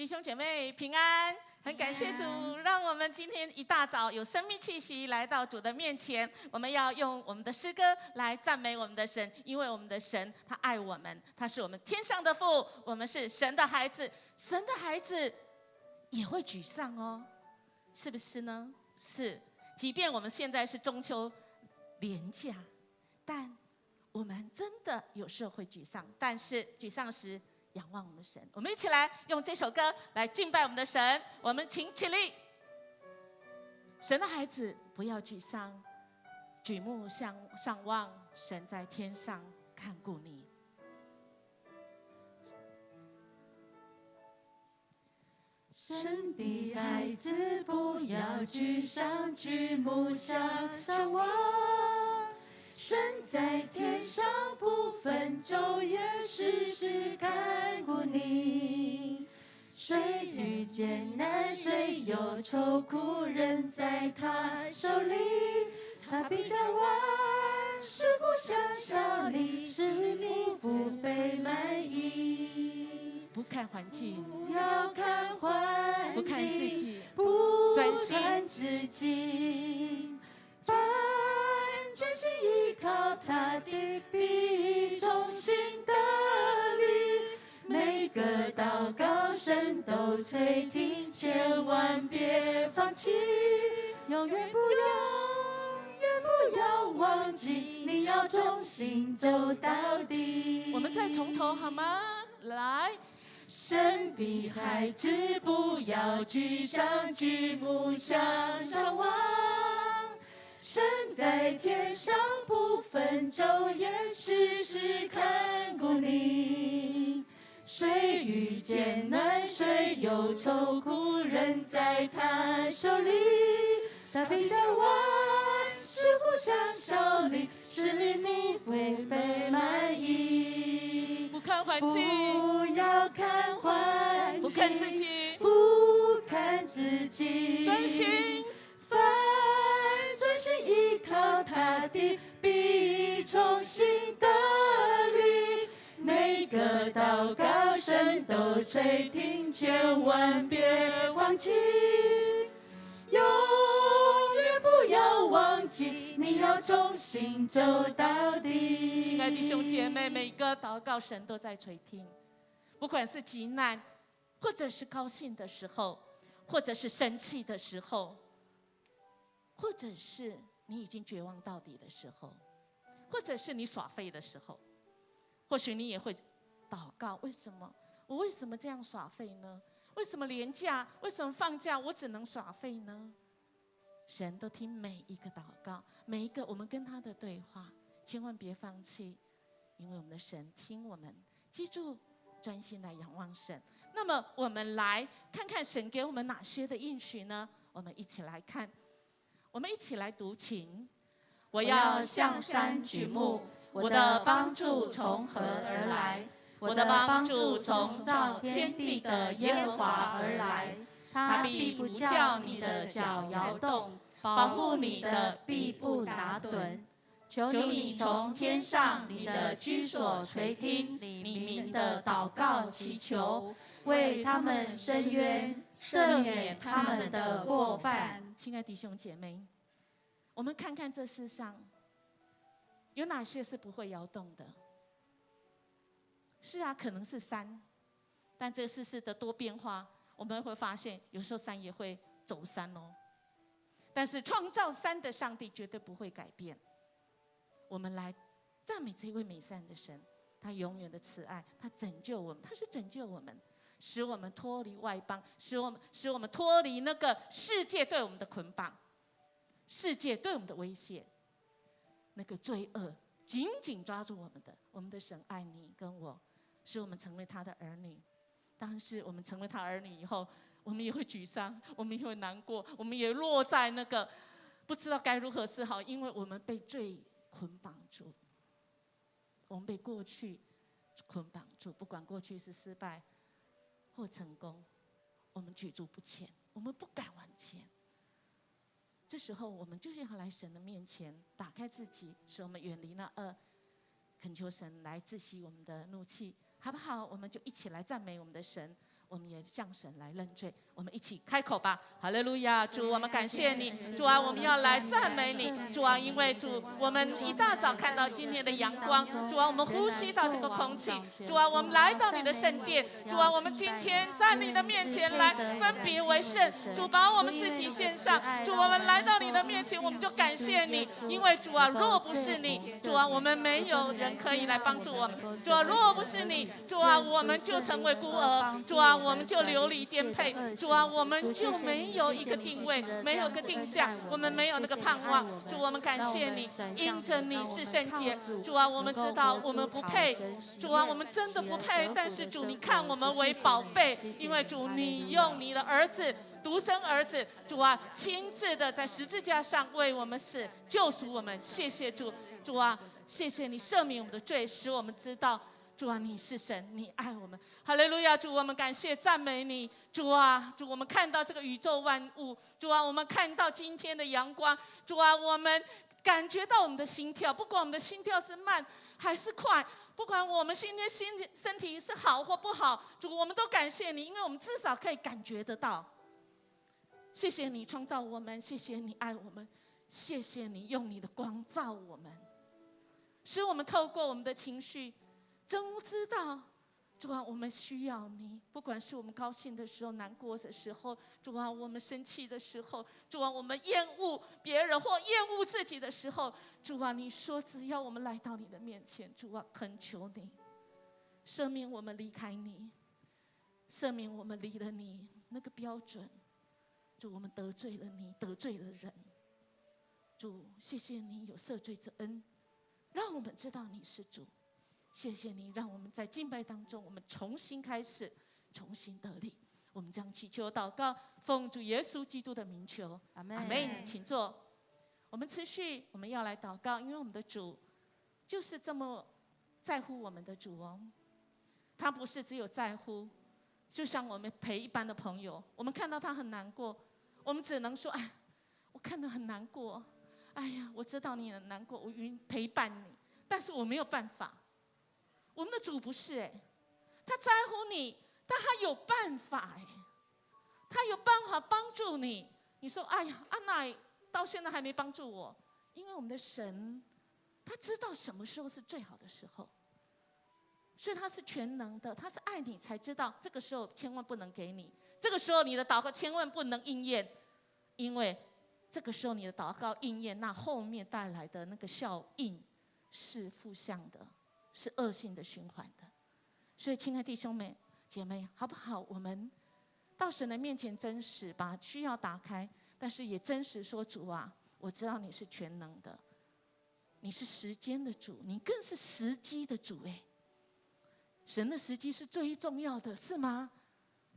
弟兄姐妹平安，很感谢主，让我们今天一大早有生命气息来到主的面前。我们要用我们的诗歌来赞美我们的神，因为我们的神他爱我们，他是我们天上的父，我们是神的孩子。神的孩子也会沮丧哦，是不是呢？是，即便我们现在是中秋连假，但我们真的有时候会沮丧，但是沮丧时仰望我们的神。我们一起来用这首歌来敬拜我们的神。我们请起立。神的孩子不要沮丧，举目向上望，神在天上看顾你。神的孩子不要沮丧，举目向上望，神在天上不分昼夜，时时看顾你。虽遇艰难，虽有愁苦，人在他手里，他必掌万事不相效力，使你福杯满溢。不看环境，不要看环境，不看自己，不专心看自己，凡专心依靠他的，必重新得力。每个祷告神都垂听，千万别放弃，永远不要忘记，你要忠心走到底。我们再从头好吗？来。神的孩子不要沮丧，举目向上望，神在天上不分昼夜，时时看顾你。虽遇艰难，虽有愁苦，人在他手里，他必掌万事不相效力，使你福杯满溢。不看环境，不要看环境，不看自己，不看自己，专心，凡专心依靠他的，必重新得力。每个祷告神都垂听，千万别放弃，永远不要忘记，你要忠心走到底。亲爱的弟兄姐妹，每个祷告神都在垂听，不管是急难，或者是高兴的时候，或者是生气的时候，或者是你已经绝望到底的时候，或者是你耍废的时候，或许你也会祷告：为什么我为什么这样耍废呢？为什么连假？为什么放假我只能耍废呢？神都听每一个祷告，每一个我们跟他的对话，千万别放弃，因为我们的神听我们。记住，专心来仰望神。那么我们来看看神给我们哪些的应许呢？我们一起来看，我们一起来读经。我要向山举目，我的帮助从何而来？我的帮助从造天地的耶和华而来。他必不叫你的脚摇动，保护你的必不打盹。求你从天上你的居所垂听你民的祷告祈求，为他们伸冤，赦免他们的过犯。亲爱的弟兄姐妹，我们看看这世上有哪些是不会摇动的？是啊，可能是山，但这个世事的多变化，我们会发现有时候山也会走山哦。但是创造山的上帝绝对不会改变。我们来赞美这位美善的神，他永远的慈爱，他拯救我们，他是拯救我们，使我们脱离外邦，使我们脱离那个世界对我们的捆绑，世界对我们的威胁，那个罪恶紧紧抓住我们的。我们的神爱你跟我，使我们成为他的儿女。但是我们成为他儿女以后，我们也会沮丧，我们也会难过，我们也落在那个不知道该如何是好，因为我们被罪捆绑住，我们被过去捆绑住，不管过去是失败或成功，我们举足不前，我们不敢往前。这时候我们就要来神的面前，打开自己，使我们远离那恶，恳求神来窒息我们的怒气，好不好？我们就一起来赞美我们的神。我们也向神来认罪。我们一起开口吧，哈利路亚！主，我们感谢你，主啊，我们要来赞美你，主啊，因为主，我们一大早看到今天的阳光，主啊，我们呼吸到这个空气，主啊，我们来到你的圣殿，主啊，我们今天在你的面前来分别为圣，主把我们自己献上，主，我们来到你的面前，我们就感谢你，因为主啊，若不是你，主啊，我们没有人可以来帮助我们，主啊，若不是你，主啊，我们就成为孤儿，主啊，我们就流离颠沛，主啊，我们就没有一个定位，没有一个定向，我们没有那个盼望。主，我们感谢你，因着你是圣洁。主啊，我们知道我们不配，主啊，我们真的不配。但是主，你看我们为宝贝，因为主，你用你的儿子。独生儿子，主啊，亲自的在十字架上为我们死，救赎我们。谢谢主，主啊，谢谢你赦免我们的罪，使我们知道。主啊，你是神，你爱我们，哈利路亚！主，我们感谢赞美你，主啊，主，我们看到这个宇宙万物，主啊，我们看到今天的阳光，主啊，我们感觉到我们的心跳，不管我们的心跳是慢还是快，不管我们今天身体是好或不好，主，我们都感谢你，因为我们至少可以感觉得到。谢谢你创造我们，谢谢你爱我们，谢谢你用你的光照我们，使我们透过我们的情绪。真知道，主啊，我们需要你。不管是我们高兴的时候、难过的时候，主啊，我们生气的时候，主啊，我们厌恶别人或厌恶自己的时候，主啊，你说只要我们来到你的面前，主啊，恳求你赦免我们离开你，赦免我们离了你那个标准。主，我们得罪了你，得罪了人。主，谢谢你有赦罪之恩，让我们知道你是主。谢谢你，让我们在敬拜当中，我们重新开始，重新得力。我们将祈求祷告，奉主耶稣基督的名求，阿们。请坐。我们持续，我们要来祷告，因为我们的主就是这么在乎我们的主哦。他不是只有在乎，就像我们陪一般的朋友，我们看到他很难过，我们只能说：“哎，我看得很难过。哎呀，我知道你很难过，我愿意陪伴你。”但是我没有办法。我们的主不是他在乎你，但他有办法他有办法帮助你。你说：“哎呀，安娜到现在还没帮助我。”因为我们的神，他知道什么时候是最好的时候，所以他是全能的，他是爱你才知道这个时候千万不能给你，这个时候你的祷告千万不能应验，因为这个时候你的祷告应验，那后面带来的那个效应是负向的。是恶性的循环的。所以亲爱的弟兄们姐妹，好不好？我们到神的面前真实，把需要打开，但是也真实说：“主啊，我知道你是全能的，你是时间的主，你更是时机的主。”神的时机是最重要的，是吗？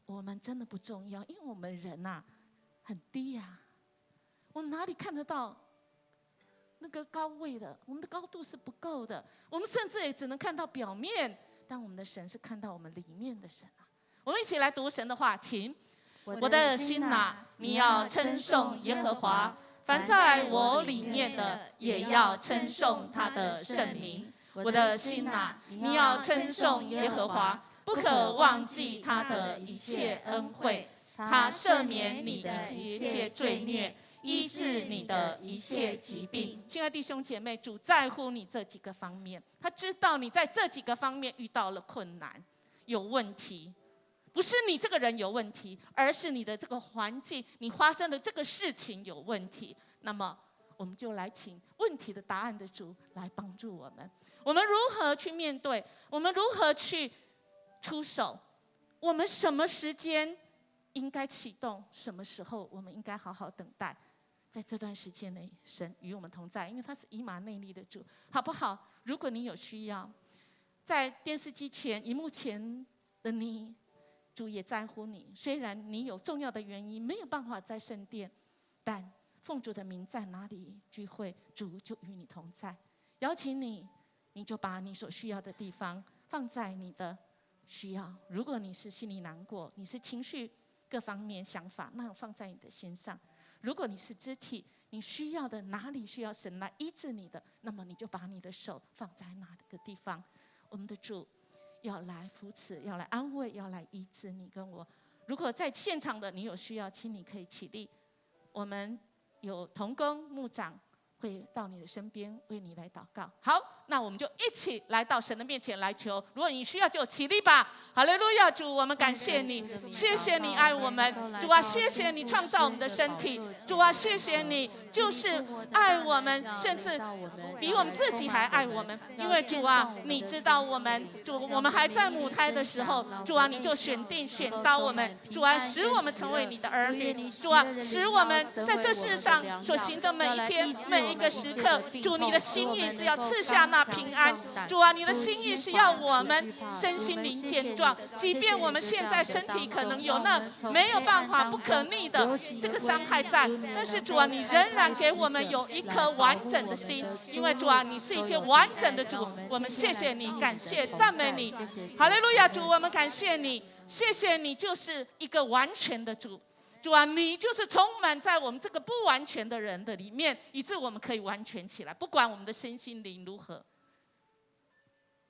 我们真的不重要，因为我们人很低我们哪里看得到那个高位的？我们的高度是不够的，我们甚至也只能看到表面，但我们的神是看到我们里面的神我们一起来读神的话，请。我的心你要称颂耶和华，凡在我里面的也要称颂他的圣名。我的心你要称颂耶和华，不可忘记他的一切恩惠，他赦免你的一切罪孽，医治你的一切疾病。亲爱的弟兄姐妹，主在乎你这几个方面，他知道你在这几个方面遇到了困难，有问题，不是你这个人有问题，而是你的这个环境，你发生的这个事情有问题。那么我们就来请问题的答案的主来帮助我们。我们如何去面对？我们如何去出手？我们什么时间应该启动？什么时候我们应该好好等待？在这段时间内，神与我们同在，因为他是以马内利的主，好不好？如果你有需要，在电视机前、荧幕前的你，主也在乎你。虽然你有重要的原因没有办法在圣殿，但奉主的名在哪里聚会，主就与你同在。邀请你，你就把你所需要的地方放在你的需要。如果你是心里难过，你是情绪各方面想法，那放在你的心上。如果你是肢体，你需要的哪里需要神来医治你的，那么你就把你的手放在那个地方。我们的主要来扶持，要来安慰，要来医治你跟我。如果在现场的你有需要，请你可以起立，我们有同工牧长会到你的身边为你来祷告。好，那我们就一起来到神的面前来求。如果你需要就起立吧。哈利路亚，主，我们感谢你，谢谢你爱我们，主啊，谢谢你创造我们的身体，主啊，谢谢你就是爱我们，甚至比我们自己还爱我们。因为主啊，你知道我们，主，我们还在母胎的时候，主啊，你就选召我们，主啊，使我们成为你的儿女，主啊，使我们在这世上所行的每一天每一个时刻，主，你的心意是要赐下那平安，主啊，你的心意是要我们身心灵健壮，即便我们现在身体可能有那没有办法不可逆的这个伤害在，但是主啊，你仍然给我们有一颗完整的心，因为主啊，你是一件完整的主，我们谢谢你，感谢赞美你，哈利路亚，主，我们感谢你，谢谢你就是一个完全的主。主啊，你就是充满在我们这个不完全的人的里面，以致我们可以完全起来。不管我们的身心灵如何，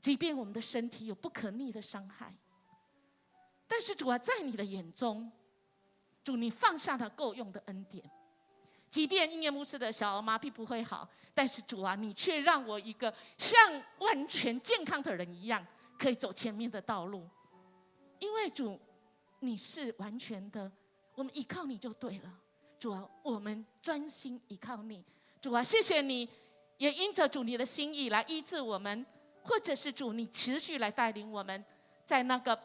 即便我们的身体有不可逆的伤害，但是主啊，在你的眼中，主你放下了够用的恩典。即便音乐牧师的小儿麻痹不会好，但是主啊，你却让我一个像完全健康的人一样，可以走前面的道路。因为主，你是完全的。我们依靠你就对了，主啊，我们专心依靠你，主啊，谢谢你，也因着主你的心意来医治我们，或者是主你持续来带领我们，在那个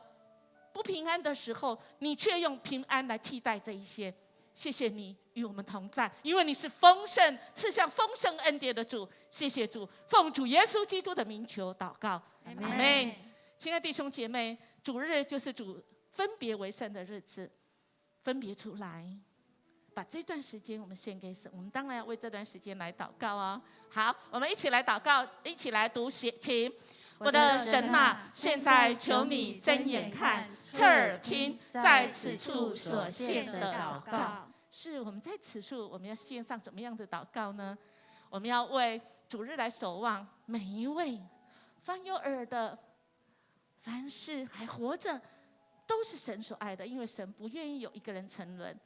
不平安的时候，你却用平安来替代这一些。谢谢你与我们同在，因为你是丰盛赐下丰盛恩典的主。谢谢主，奉主耶稣基督的名求祷告，阿们。亲爱的弟兄姐妹，主日就是主分别为圣的日子。分别出来，把这段时间我们献给神。我们当然要为这段时间来祷告哦。好，我们一起来祷告，一起来读，请。我的神啊，现在求你睁眼看，侧耳听，在此处所献的祷告。是我们在此处，我们要献上怎么样的祷告呢？我们要为主日来守望每一位凡有耳的，凡是还活着，都是神所爱的，因为神不愿意有一个人沉沦。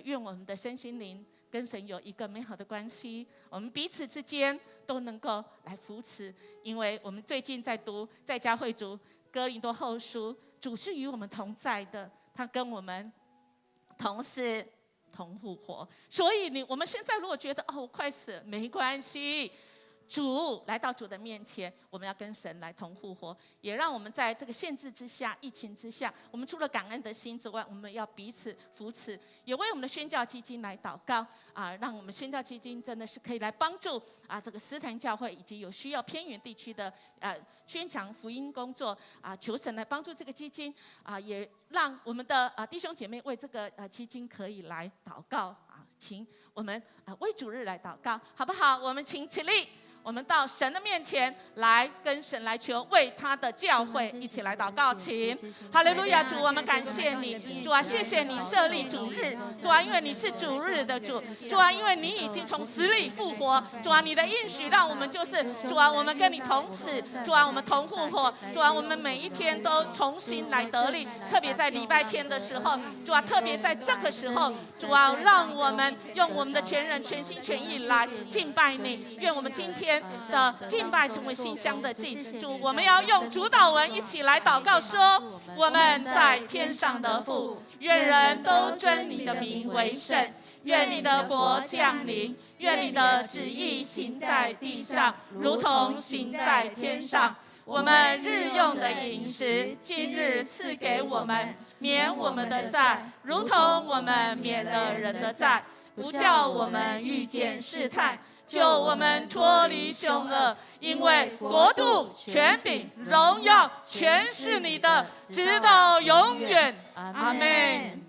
愿我们的身心灵跟神有一个美好的关系，我们彼此之间都能够来扶持。因为我们最近在读在家会读哥林多后书，主是与我们同在的，他跟我们同死同复活。所以我们现在如果觉得我快死了，没关系。主来到主的面前，我们要跟神来同复活，也让我们在这个限制之下、疫情之下，我们除了感恩的心之外，我们要彼此扶持，也为我们的宣教基金来祷告啊，让我们宣教基金真的是可以来帮助啊这个斯坦教会以及有需要偏远地区的宣讲福音工作啊，求神来帮助这个基金啊，也让我们的弟兄姐妹为这个基金可以来祷告啊，请我们为主日来祷告，好不好？我们请起立。我们到神的面前来跟神来求，为他的教会一起来祷告，请。哈利路亚，主，我们感谢你，主啊，谢谢你设立主日，主啊，因为你是主日的主，主啊，因为你已经从死里复活，主啊，你的应许让我们就是主啊，我们跟你同死，主啊，我们同复活，主啊，我们每一天都重新来得力，特别在礼拜天的时候，主啊，特别在这个时候，主啊，让我们用我们的全人全心全意来敬拜你，愿我们今天的敬拜成为馨香的祭。主，我们要用主祷文一起来祷告说：我们在天上的父，愿人都尊你的名为圣，愿你的国降临，愿你的旨意行在地上，如同行在天上。我们日用的饮食，今日赐给我们，免我们的债，如同我们免了人的债，不叫我们遇见试探，救我们脱离凶恶，因为国度、权柄、荣耀，全是你的，直到永远。阿们。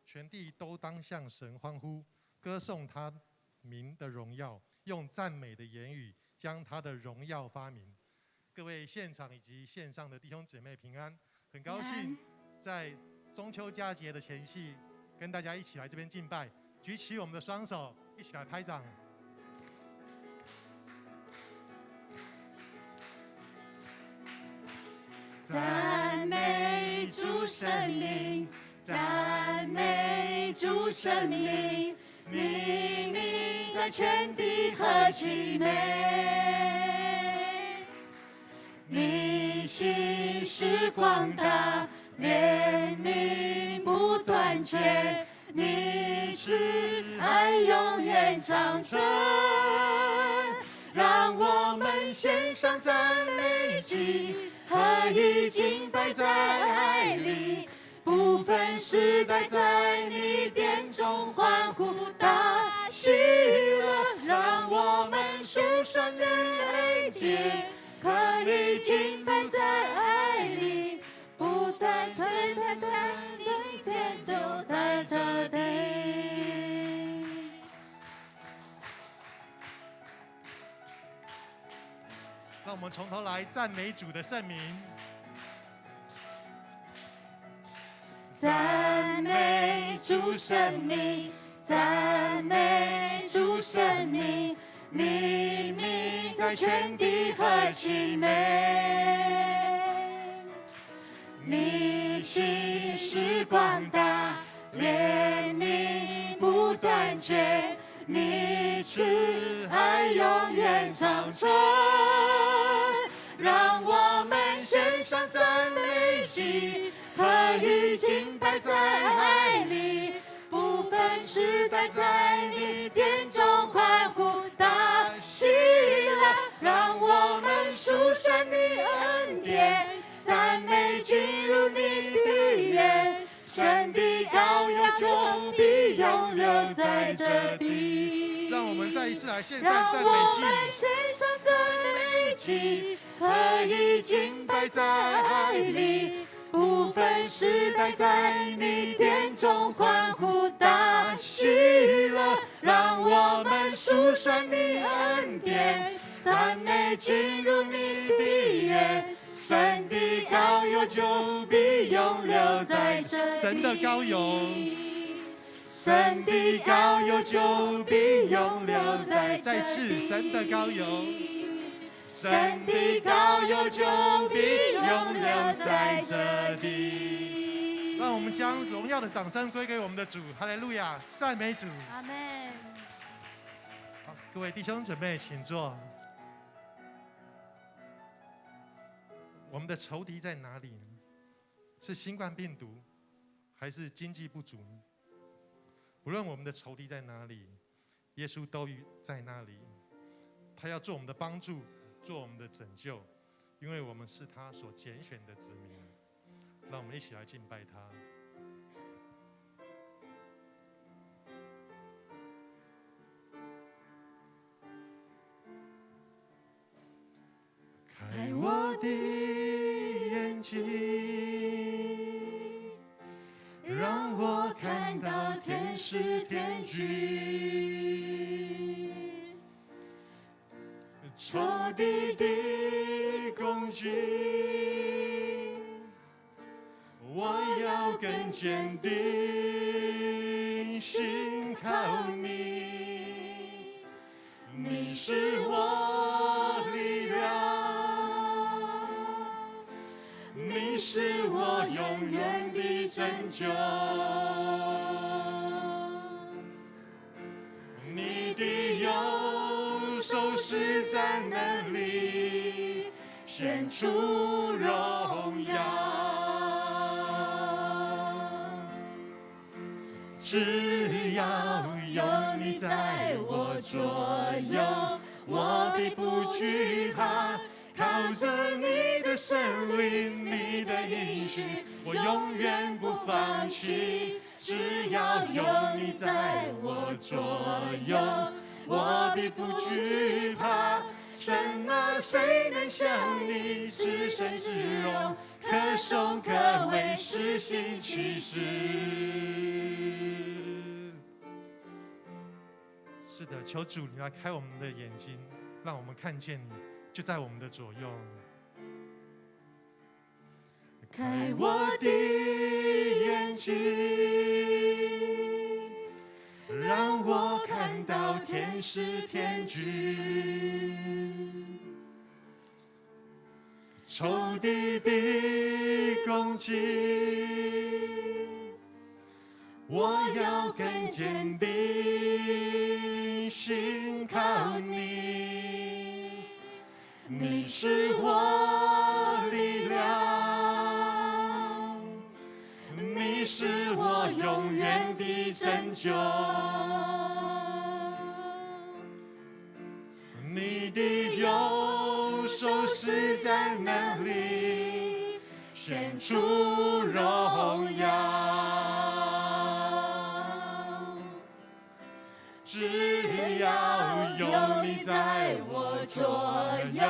全地都当向神欢呼，歌颂他名的荣耀，用赞美的言语将他的荣耀发明。各位现场以及线上的弟兄姐妹平安，很高兴在中秋佳节的前夕，跟大家一起来这边敬拜，举起我们的双手，一起来拍掌。赞美主圣灵，赞美主圣灵，你名在全地何其美！你心是广大，怜悯不断绝，你慈爱永远长存。让我们献上赞美祭，合一敬拜在爱里，不分时代，在你殿中欢呼大喜乐。让我们数算赞美祭，合一敬拜在爱里，不分时代，在你殿中在这地。让我们从头来赞美主的圣名。赞美主圣名，赞美主圣名，你名在全地何其美！你心是广大，怜悯不断绝，你慈爱永远长存。让我们献上赞美祭，合一敬拜在爱里，不分时代，在你殿中欢呼大喜乐。让我们数算你恩典，赞美进入你的园，神的羔羊就必永留在这地。让我们再一次来献上赞美让我祭。们献上赞美祭，合一敬拜在爱里，不分时代，在你殿中欢呼大喜乐。让我们数算你恩典，赞美进入你的园，神的羔羊就必永留在这地。神的羔羊，神的羔羊就必永留在这地。再次，神的羔羊，神的羔羊就必永留在这地。让我们将荣耀的掌声归给我们的主，哈利路亚，赞美主。阿们。好，各位弟兄姊妹，请坐。我们的仇敌在哪里呢？是新冠病毒，还是经济不足呢？无论我们的仇敌在哪里，耶稣都在那里。他要做我们的帮助，做我们的拯救，因为我们是他所拣选的子民。让我们一起来敬拜他。开我的眼睛，让我看到天使天军，仇敌的攻击，我要更坚定信靠你，你是我力量，你是我永远的拯救，你的右手施展能力，显出荣耀。只要有你在我左右，我必不惧怕。靠着你的圣灵，你的应许，我永远不放弃。只要有你在我左右，我必不惧怕。神啊，谁能像你至圣至荣，可颂可畏，施行其事。是的，求主你来开我们的眼睛，让我们看见你就在我们的左右。开我的眼睛，让我看到天使天军，仇敌的攻击，我要更坚定，信靠你，你是我力量，你是我永远的拯救。你的右手施展能力，显出荣耀。只要有你在我左右，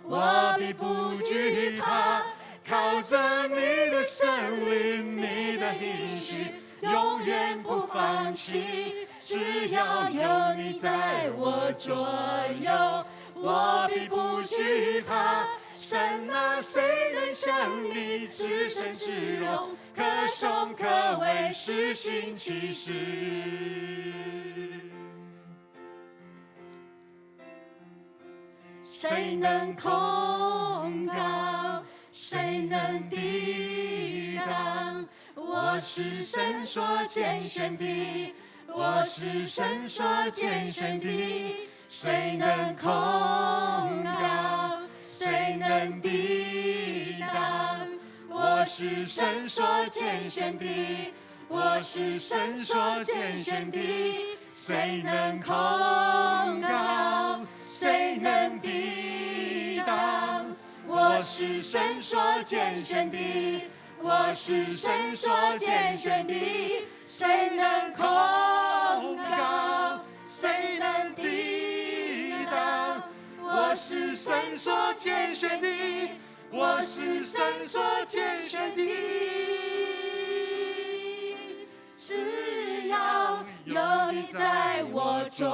我必不惧怕。靠着你的圣灵，你的应许，永远不放弃。只要有你在我左右，我必不惧怕。神啊，谁能像你至圣至荣，可颂可畏，施行奇事？谁能控告？谁能抵挡？我是神所拣选的，我是神所拣选的。谁能控告？谁能抵挡？我是神所拣选的，我是神所拣选的。谁能控告？谁能抵挡？我是神所拣选的，我是神所拣选的。谁能控告？谁能抵挡？我是神所拣选的，我是神所拣选的。只要有你在我左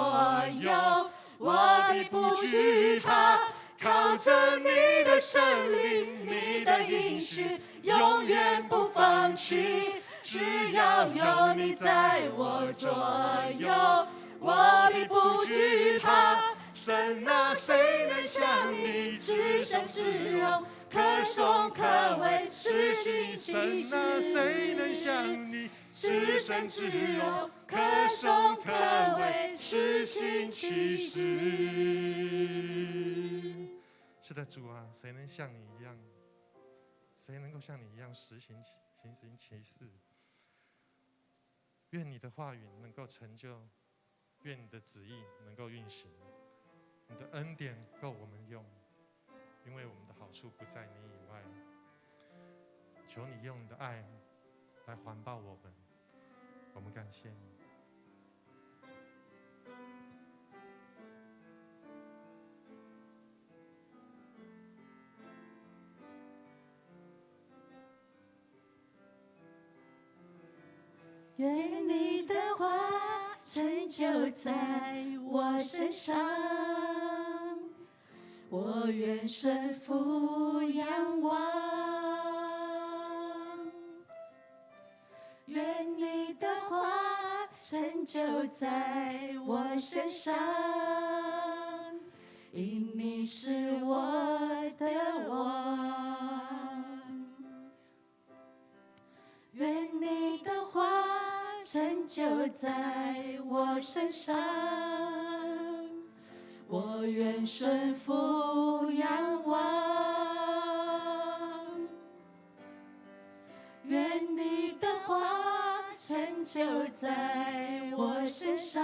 右，我必不惧怕。靠着你的圣灵，你的应许，永远不放弃。只要有你在我左右，我必不惧怕。神啊，谁能像你至圣至荣，可颂可畏，施行奇事？神啊，谁能像你至圣至荣，可颂可畏，施行奇事？是的，主啊，谁能像你一样？谁能够像你一样行奇事？愿你的话语能够成就，愿你的旨意能够运行。你的恩典够我们用，因为我们的好处不在你以外。求你用你的爱来环抱我们，我们感谢你。愿你的话成就在我身上，我愿顺服仰望。愿你的话成就在我身上，因你是我的王。愿你的话成就在我身上，我愿顺服仰望。愿你的话成就在我身上，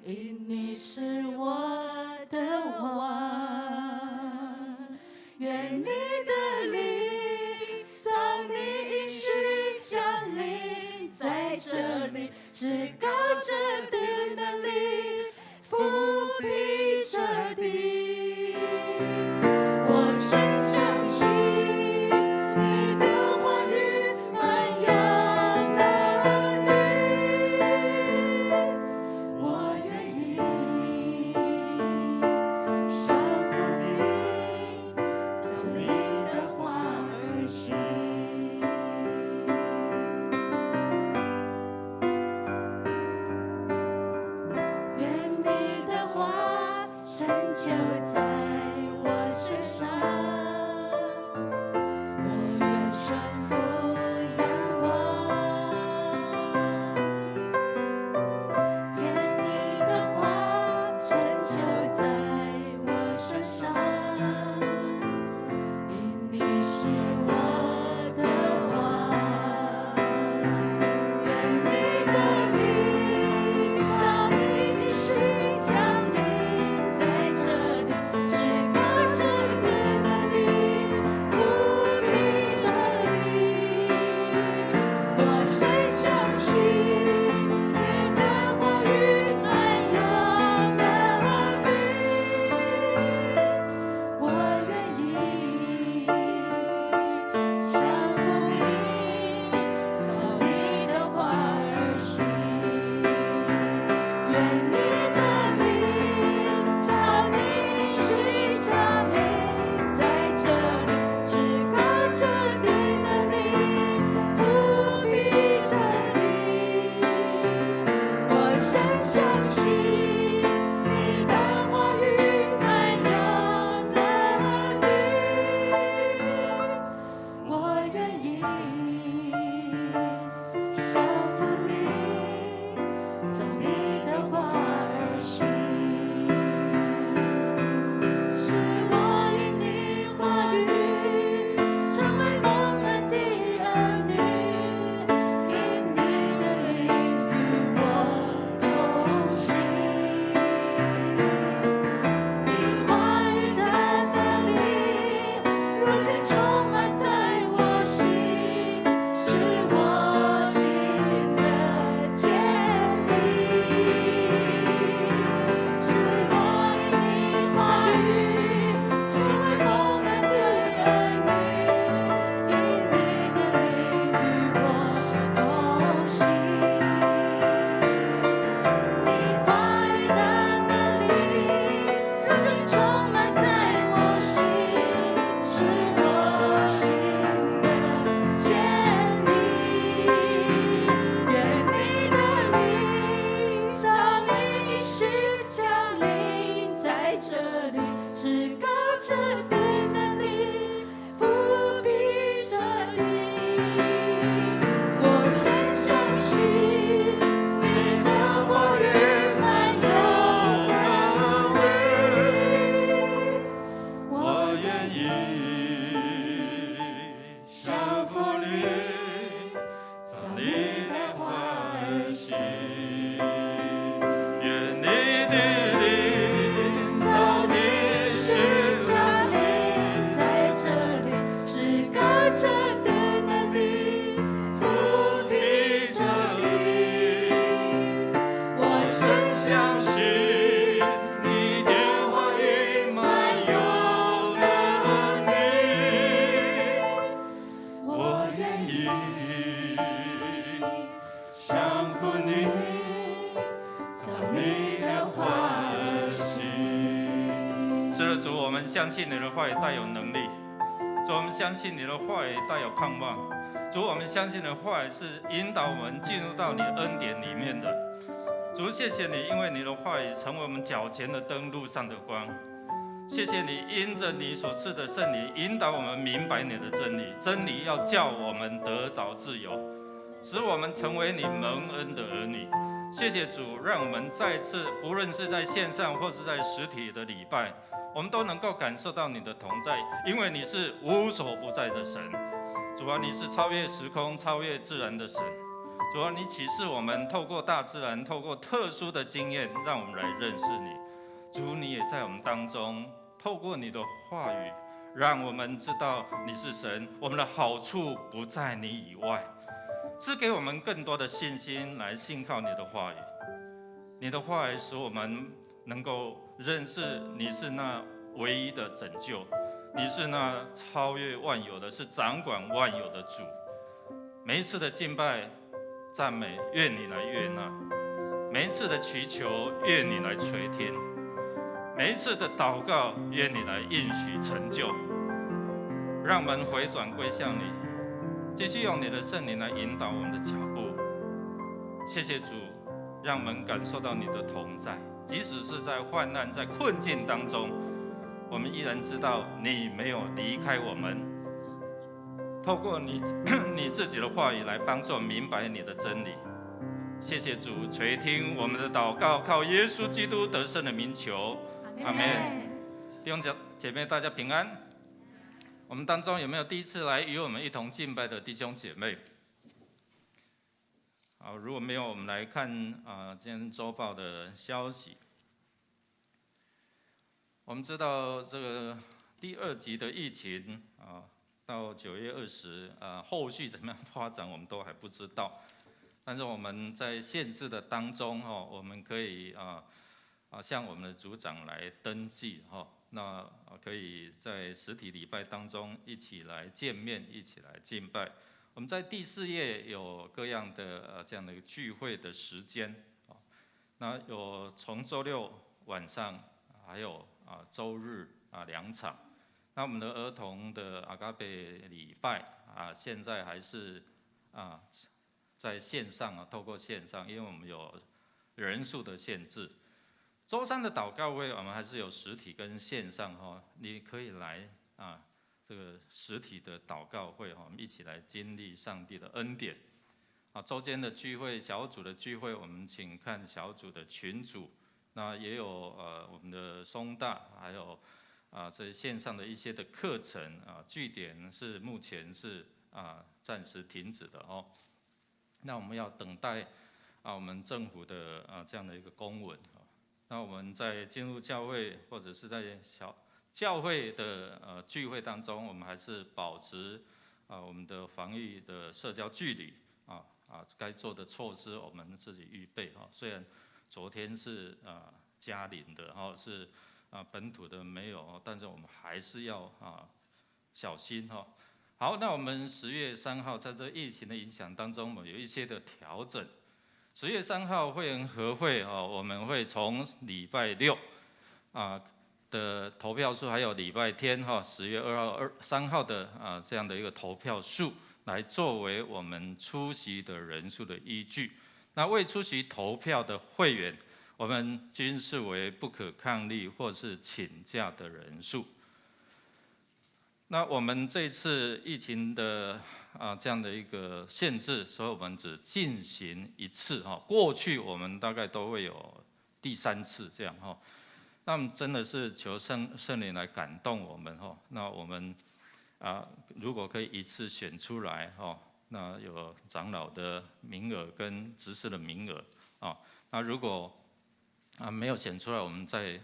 因你是我的王。愿你的灵从你应许降临在这里，至高者的能力覆庇这地。我深相信你的话语满有能力，我愿意降服你，照你的话而行。愿你的话成就在我身上，着的能力，覆庇着你。我深相信你的话语满有能力，我愿意降服你，照你的话而行。愿你的灵照你是降临在这里，至高者的能力覆庇着你。我深相信你的话语满有能力，我愿意降服你，照你的话而行。是的，主，我们相信你的话语带有能力。主，我们相信你的话语带有盼望。主，我们相信你的话语是引导我们进入到你恩典里面的。主，谢谢你，因为你的话语成为我们脚前的灯，路上的光。谢谢你，因着你所赐的圣灵，引导我们明白你的真理。真理要叫我们得着自由，使我们成为你蒙恩的儿女。谢谢主，让我们再次，不论是在线上或是在实体的礼拜，我们都能够感受到你的同在，因为你是无所不在的神。主啊，你是超越时空、超越自然的神。主啊，你启示我们，透过大自然，透过特殊的经验，让我们来认识你。主，你也在我们当中，透过你的话语，让我们知道你是神，我们的好处不在你以外。赐给我们更多的信心来信靠你的话语。你的话语使我们能够认识你是那唯一的拯救，你是那超越万有的，是掌管万有的主。每一次的敬拜赞美，愿你来悦纳；每一次的祈求，愿你来垂听；每一次的祷告，愿你来应许成就。让我们回转归向你，继续用你的圣灵来引导我们的脚步。谢谢主，让我们感受到你的同在，即使是在患难、在困境当中，我们依然知道你没有离开我们。透过你自己的话语来帮助我们明白你的真理。谢谢主，垂听我们的祷告，靠耶稣基督得胜的名求，阿们。弟兄姐妹，大家平安。我们当中有没有第一次来与我们一同敬拜的弟兄姐妹？好，如果没有，我们来看今天周报的消息。我们知道这个第2级的疫情到9月20，后续怎么样发展，我们都还不知道。但是我们在限制的当中我们可以向我们的组长来登记那可以在实体礼拜当中一起来见面，一起来敬拜。我们在第4页有各样的这样的一个聚会的时间那有从周6晚上，还有周日2场。那我们的儿童的阿嘎贝礼拜现在还是在线上透过线上，因为我们有人数的限制。周3的祷告会，我们还是有实体跟线上你可以来这个实体的祷告会我们一起来经历上帝的恩典。周间的聚会、小组的聚会，我们请看小组的群组。那也有我们的松大，还有这线上的一些的课程据点是目前是暂时停止的那我们要等待我们政府的这样的一个公文。那我们在进入教会或者是在教会的聚会当中，我们还是保持我们的防疫的社交距离该做的措施我们自己预备虽然昨天是加零的是本土的没有，但是我们还是要小心好，那我们10月3号在这疫情的影响当中，我们有一些的调整。10月3号会员和会我们会从礼拜6的投票数，还有礼拜天10月2号、3号的这样的一个投票数，来作为我们出席的人数的依据。那未出席投票的会员，我们均视为不可抗力或是请假的人数。那我们这次疫情的这样的一个限制，所以我们只进行一次哈。过去我们大概都会有第3次这样哈。那么真的是求圣灵来感动我们哈。那我们如果可以一次选出来哈，那有长老的名额跟执事的名额啊。那如果没有选出来，我们再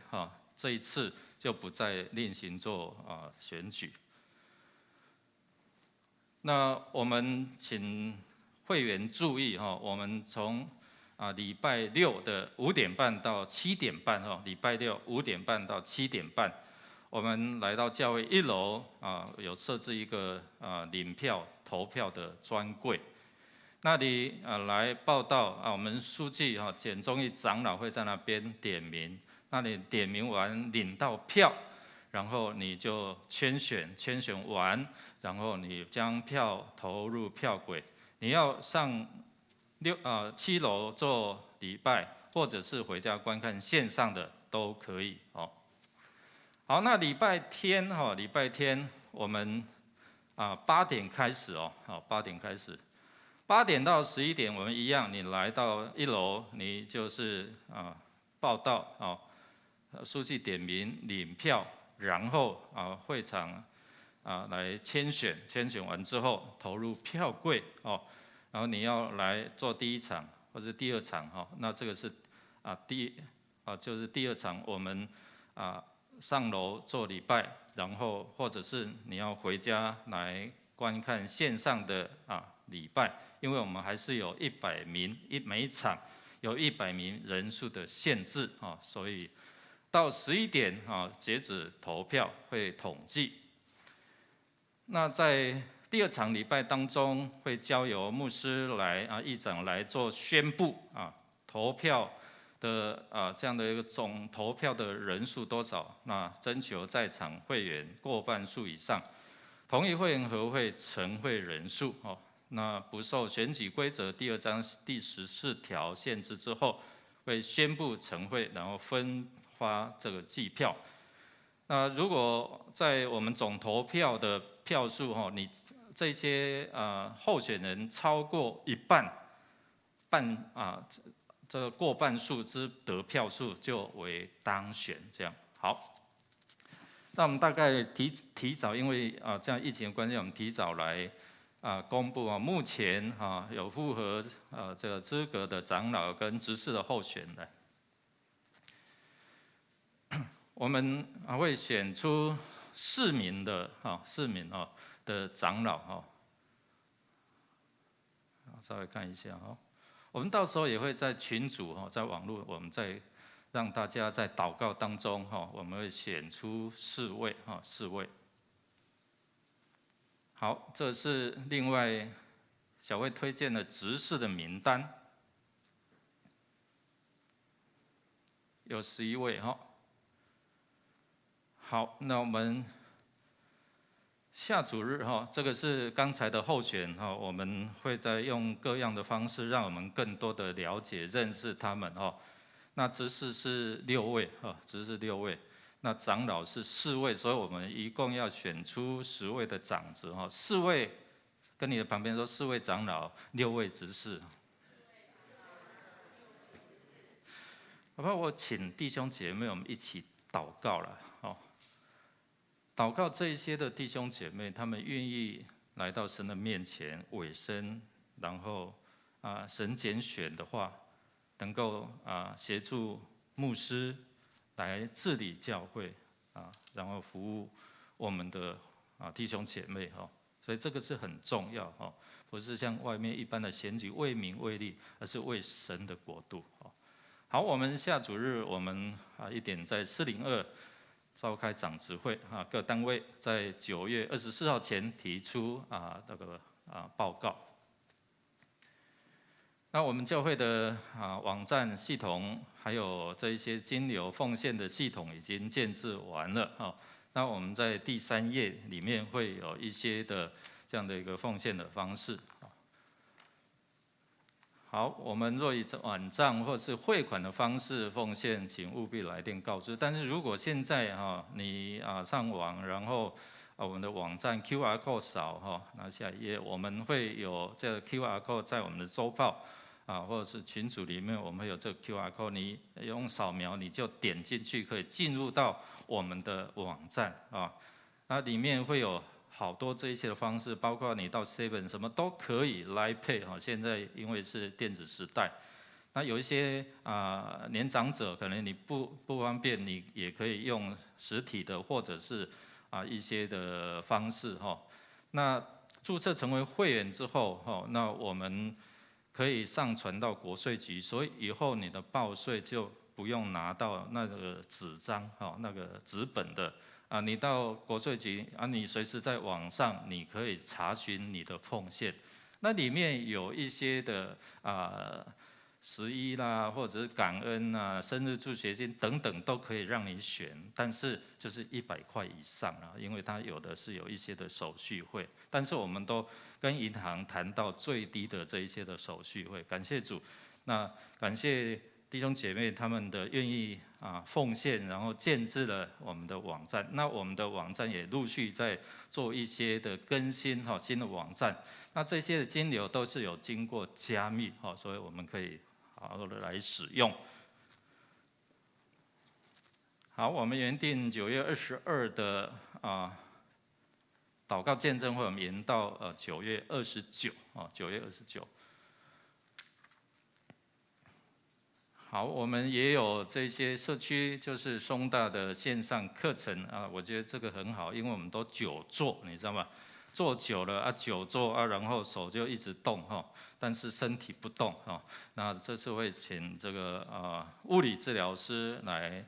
这一次就不再另行做选举。那我们请会员注意哈，我们从礼拜6的5点半到7点半哈，礼拜6 5点半到7点半，我们来到教会1楼有设置一个领票投票的专柜，那里来报到我们书记简忠义长老会在那边点名，那你点名完领到票，然后你就圈选完，然后你将票投入票轨，你要上7楼做礼拜，或者是回家观看线上的都可以哦。好，那礼拜天我们8点开始哦，好，8点开始，8点到11点我们一样，你来到1楼，你就是报到书记点名领票，然后会场来签选完之后投入票柜哦。然后你要来做第1场或者第2场哈，那这个是就是第2场我们上楼做礼拜，然后或者是你要回家来观看线上的礼拜，因为我们还是有100名每一场有100名人数的限制所以到11点截止投票会统计。那在第2场礼拜当中，会交由牧师来议长来做宣布投票的这样的一个总投票的人数多少？那征求在场会员过半数以上，同意会员合会成会人数那不受选举规则第2章第14条限制之后，会宣布成会，然后分发这个计票。那如果在我们总投票的票数你这些候选人超过1半这个过半数之得票数就为当选，这样好。那我们大概提早，因为这样疫情的关系，我们提早来公布目前有符合这个资格的长老跟执事的候选人，我们会选出4名的的长老稍微看一下我们到时候也会在群组在网络，我们再让大家在祷告当中我们会选出4位4位。好，这是另外小会推荐的执事的名单，有11位好，那我们下主日这个是刚才的候选我们会再用各样的方式，让我们更多的了解认识他们那执事是6位执事6位，那长老是4位，所以我们一共要选出10位的长子4位，跟你的旁边说4位长老，6位执事。好吧，我请弟兄姐妹我们一起祷告了祷告这一些的弟兄姐妹，他们愿意来到神的面前委身，然后神拣选的话，能够协助牧师来治理教会然后服务我们的弟兄姐妹所以这个是很重要不是像外面一般的选举为名为利，而是为神的国度好，我们下主日我们1点在402召开长执会各单位在9月24号前提出那个报告。那我们教会的网站系统，还有这一些金流奉献的系统已经建置完了那我们在第3页里面会有一些的这样的一个奉献的方式好，我们若以转账或是汇款的方式奉献，请务必来电告知。但是如果现在你上网，然后我们的网站 QR code 扫哈，那下一页我们会有这个 QR code 在我们的周报或者是群组里面，我们会有这个 QR code， 你用扫描你就点进去，可以进入到我们的网站那里面会有好多这一些的方式，包括你到 Seven 什么都可以 Line Pay 现在因为是电子时代。那有一些年长者可能你不方便，你也可以用实体的或者是一些的方式那注册成为会员之后那我们可以上传到国税局，所以以后你的报税就不用拿到那个纸张那个纸本的你到国税局你随时在网上你可以查询你的奉献，那里面有一些的11啦，或者是感恩生日助学金等等都可以让你选，但是就是100块以上因为它有的是有一些的手续费，但是我们都跟银行谈到最低的这一些的手续费。感谢主，那感谢弟兄姐妹他们的愿意奉献，然后建制了我们的网站。那我们的网站也陆续在做一些的更新新的网站。那这些的金流都是有经过加密所以我们可以好好的来使用。好，我们原定9月22的祷告见证会，我们延到9月299月29。好，我们也有这些社区，就是松大的线上课程我觉得这个很好，因为我们都久坐，你知道吗？坐久了久坐然后手就一直动但是身体不动那这次会请这个物理治疗师来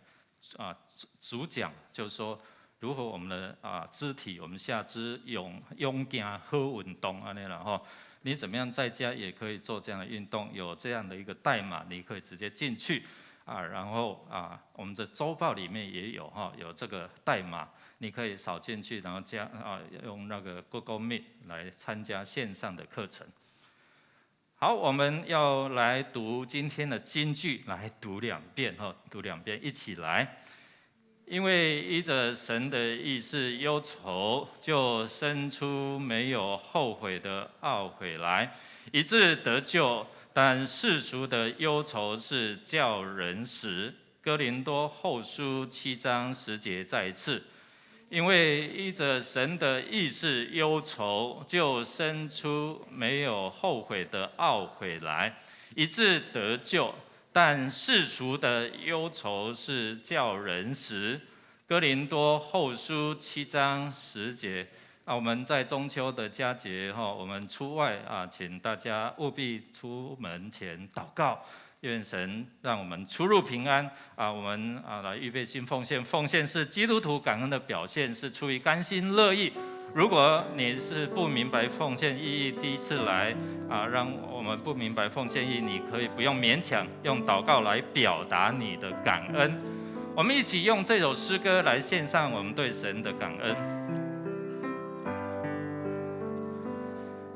主讲，就是说如何我们的肢体，我们下肢勇行好运动这样啦你怎么样在家也可以做这样的运动，有这样的一个代码，你可以直接进去然后我们的周报里面也有有这个代码。你可以扫进去，然后用那个 Google Meet 来参加线上的课程。好，我们要来读今天的金句，来读2遍读2遍，一起来。因为依着神的意是忧愁，就生出没有后悔的懊悔来，以致得救。但世俗的忧愁是叫人死。哥林多后书7章10节再一次。因为依着神的意是忧愁，就生出没有后悔的懊悔来，以致得救。但世俗的忧愁是叫人死。哥林多后书7章10节。我们在中秋的佳节我们出外请大家务必出门前祷告。愿神让我们出入平安我们来预备心奉献。奉献是基督徒感恩的表现，是出于甘心乐意。如果你是不明白奉献意义，第一次来让我们不明白奉献意义，你可以不用勉强，用祷告来表达你的感恩。我们一起用这首诗歌来献上我们对神的感恩。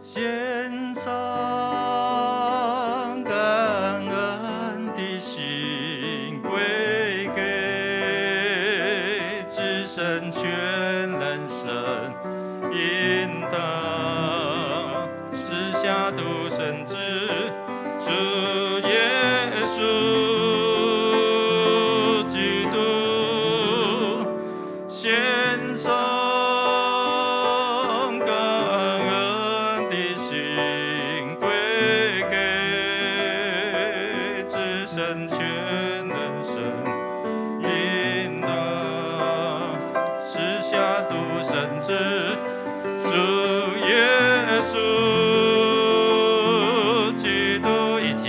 献上感恩的心归给至神全能神应当赐下独生子主耶稣基督，献上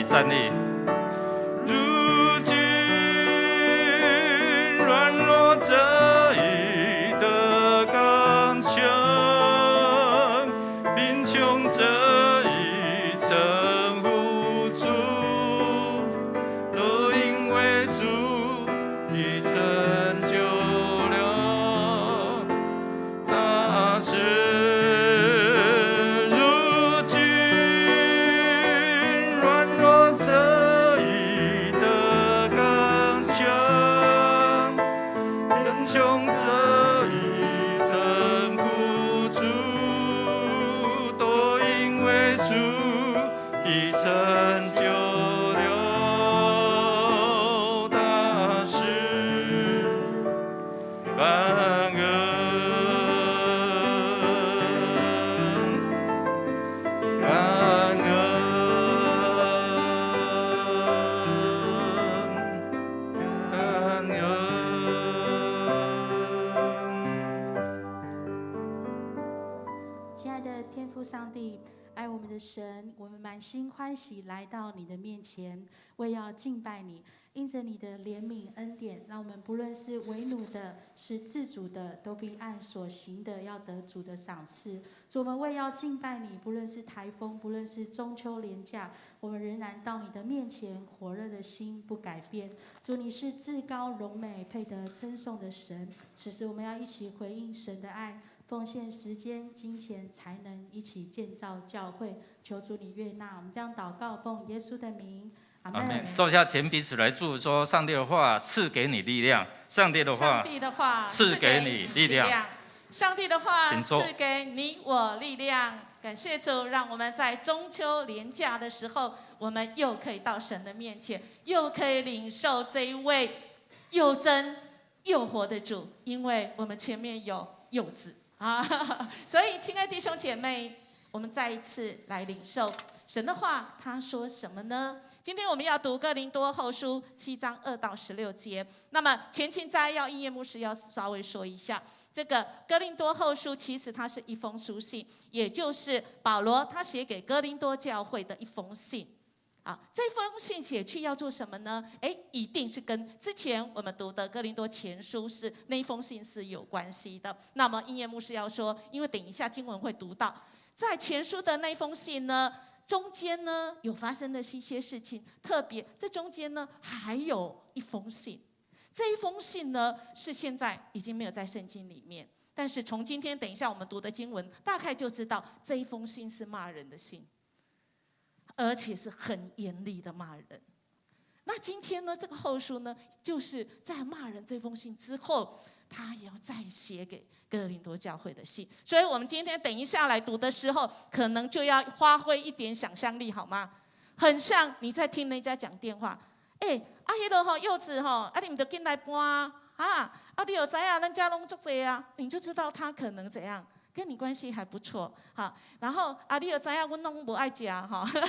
站立。如今软弱这一的刚强，贫穷这一曾无助，都因为主已成就了大事。穷这一程。感恩，感恩，感恩。亲爱的天父上帝，爱我们的神，我们满心欢喜来到你的面前，为要敬拜你。因着你的怜悯恩典，让我们不论是为奴的，是自主的，都必按所行的要得主的赏赐。主，我们为要敬拜你，不论是台风，不论是中秋连假，我们仍然到你的面前，火热的心不改变。主，你是至高荣美、配得称颂的神。此时我们要一起回应神的爱，奉献时间、金钱、才能，一起建造教会。求主你悦纳，我们将祷告奉耶稣的名。阿门。坐下前彼此来祝说：上帝的话赐给你力量，上帝的话赐给你力量，上帝的话请坐赐给你我力量。感谢主，让我们在中秋连假的时候，我们又可以到神的面前，又可以领受这一位又真又活的主，因为我们前面有柚子啊。所以，亲爱的弟兄姐妹，我们再一次来领受神的话，他说什么呢？今天我们要读哥林多后书7章2到16节。那么前情摘要，应验牧师要稍微说一下，这个哥林多后书其实它是一封书信，也就是保罗他写给哥林多教会的一封信。这封信写去要做什么呢？一定是跟之前我们读的哥林多前书是那一封信是有关系的。那么应验牧师要说，因为等一下经文会读到，在前书的那封信呢，中间呢有发生的一些事情，特别这中间呢还有一封信，这一封信呢是现在已经没有在圣经里面，但是从今天等一下我们读的经文，大概就知道这一封信是骂人的信，而且是很严厉的骂人。那今天呢，这个后书呢，就是在骂人这封信之后，他也要再写给哥林多教会的信，所以我们今天等一下来读的时候，可能就要发挥一点想象力，好吗？很像你在听人家讲电话，迄个柚子你们就进来搬你有知啊？人家拢足多啊，你就知道他可能怎样，跟你关系还不错然后你有知啊？我拢不爱吃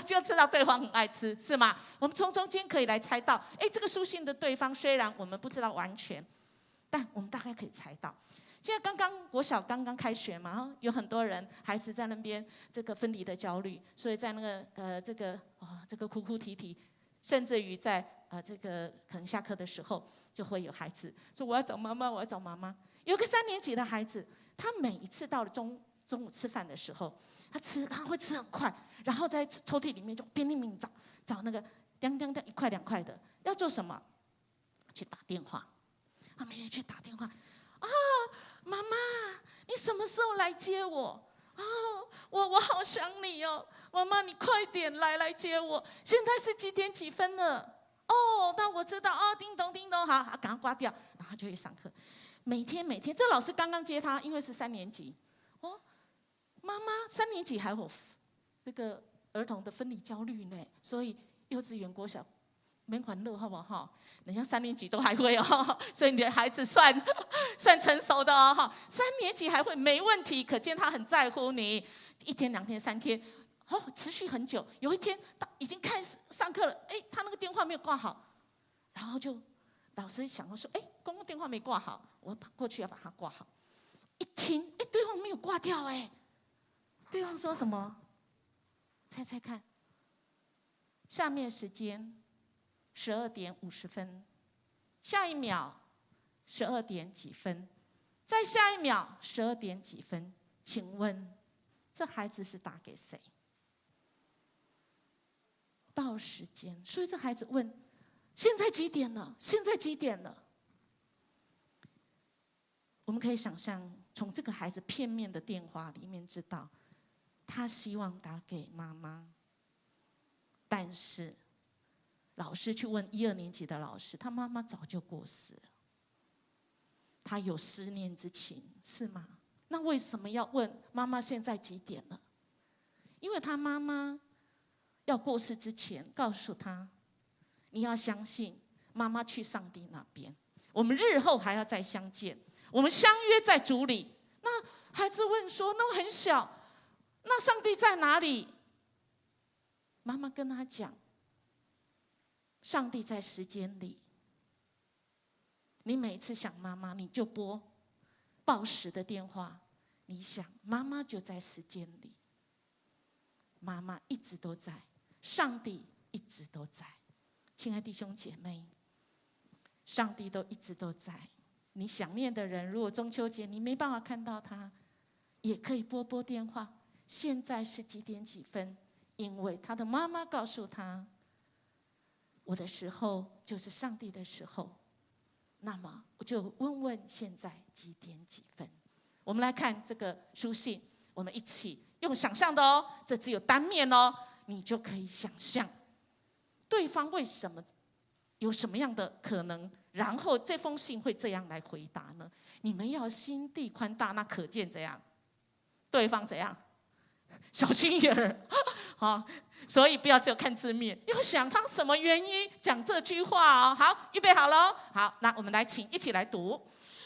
就知道对方很爱吃，是吗？我们从中间可以来猜到，这个书信的对方虽然我们不知道完全，但我们大概可以猜到。现在国小刚刚开学嘛，有很多人孩子在那边这个分离的焦虑，所以在那个这个哭哭啼啼，甚至于在这个可能下课的时候，就会有孩子说我要找妈妈，我要找妈妈。有个3年级的孩子，他每一次到了中午吃饭的时候，他会吃很快，然后在抽屉里面就拼命找那个1块2块的，要做什么？去打电话。他每天去打电话妈妈，你什么时候来接我？我好想你哦，妈妈，你快点来接我。现在是几点几分了？那我知道叮咚叮咚，好，赶快挂掉，然后就去上课。每天，这老师刚刚接他，因为是3年级。妈妈，3年级还有这个儿童的分离焦虑呢，所以幼稚园、国小免烦恼，好不好？人家3年级都还会所以你的孩子算成熟的3年级还会没问题，可见他很在乎你。1天、2天、3天，持续很久。有一天已经开始上课了，他那个电话没有挂好，然后就老师想要说，公共电话没挂好，我过去要把它挂好。一听，对方没有挂掉，对方说什么？猜猜看。下面时间12点50分，下一秒12点几分，再下一秒12点几分。请问这孩子是打给谁？报时间，所以这孩子问：现在几点了？现在几点了？我们可以想象，从这个孩子片面的电话里面知道，他希望打给妈妈，但是老师去问1、2年级的老师，他妈妈早就过世了，他有思念之情，是吗？那为什么要问妈妈现在几点了？因为他妈妈要过世之前告诉他，你要相信妈妈去上帝那边，我们日后还要再相见，我们相约在主里。那孩子问说：“那我很小，那上帝在哪里？”妈妈跟他讲：“上帝在时间里。你每次想妈妈，你就拨报时的电话，你想妈妈就在时间里。妈妈一直都在，上帝一直都在。亲爱的弟兄姐妹，上帝都一直都在。你想念的人，如果中秋节你没办法看到他，也可以拨电话。现在是几点几分？因为他的妈妈告诉他，我的时候就是上帝的时候。那么我就问问现在几点几分？我们来看这个书信，我们一起用想象的哦，这只有单面哦，你就可以想象对方为什么有什么样的可能，然后这封信会这样来回答呢？你们要心地宽大，那可见怎样？对方怎样？小心眼儿，好，所以不要只有看字面，要想他什么原因讲这句话哦。好，预备好了，好，那我们来一起来读。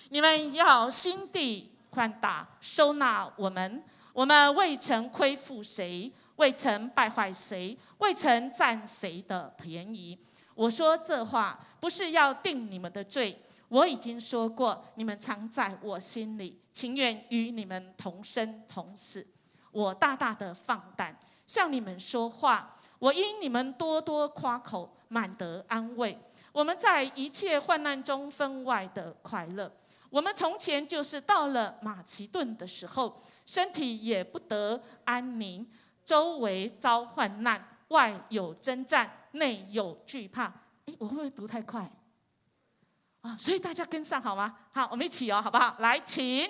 你们要心地宽大，收纳我们未曾亏负谁，未曾败坏谁，未曾占谁的便宜。我说这话不是要定你们的罪，我已经说过，你们常在我心里，情愿与你们同生同死。我大大的放胆向你们说话，我因你们多多夸口，满得安慰。我们在一切患难中分外的快乐。我们从前就是到了马其顿的时候，身体也不得安宁，周围遭患难，外有征战，内有惧怕。我会不会读太快啊？所以大家跟上好吗？好，我们一起哦，好不好？来，请。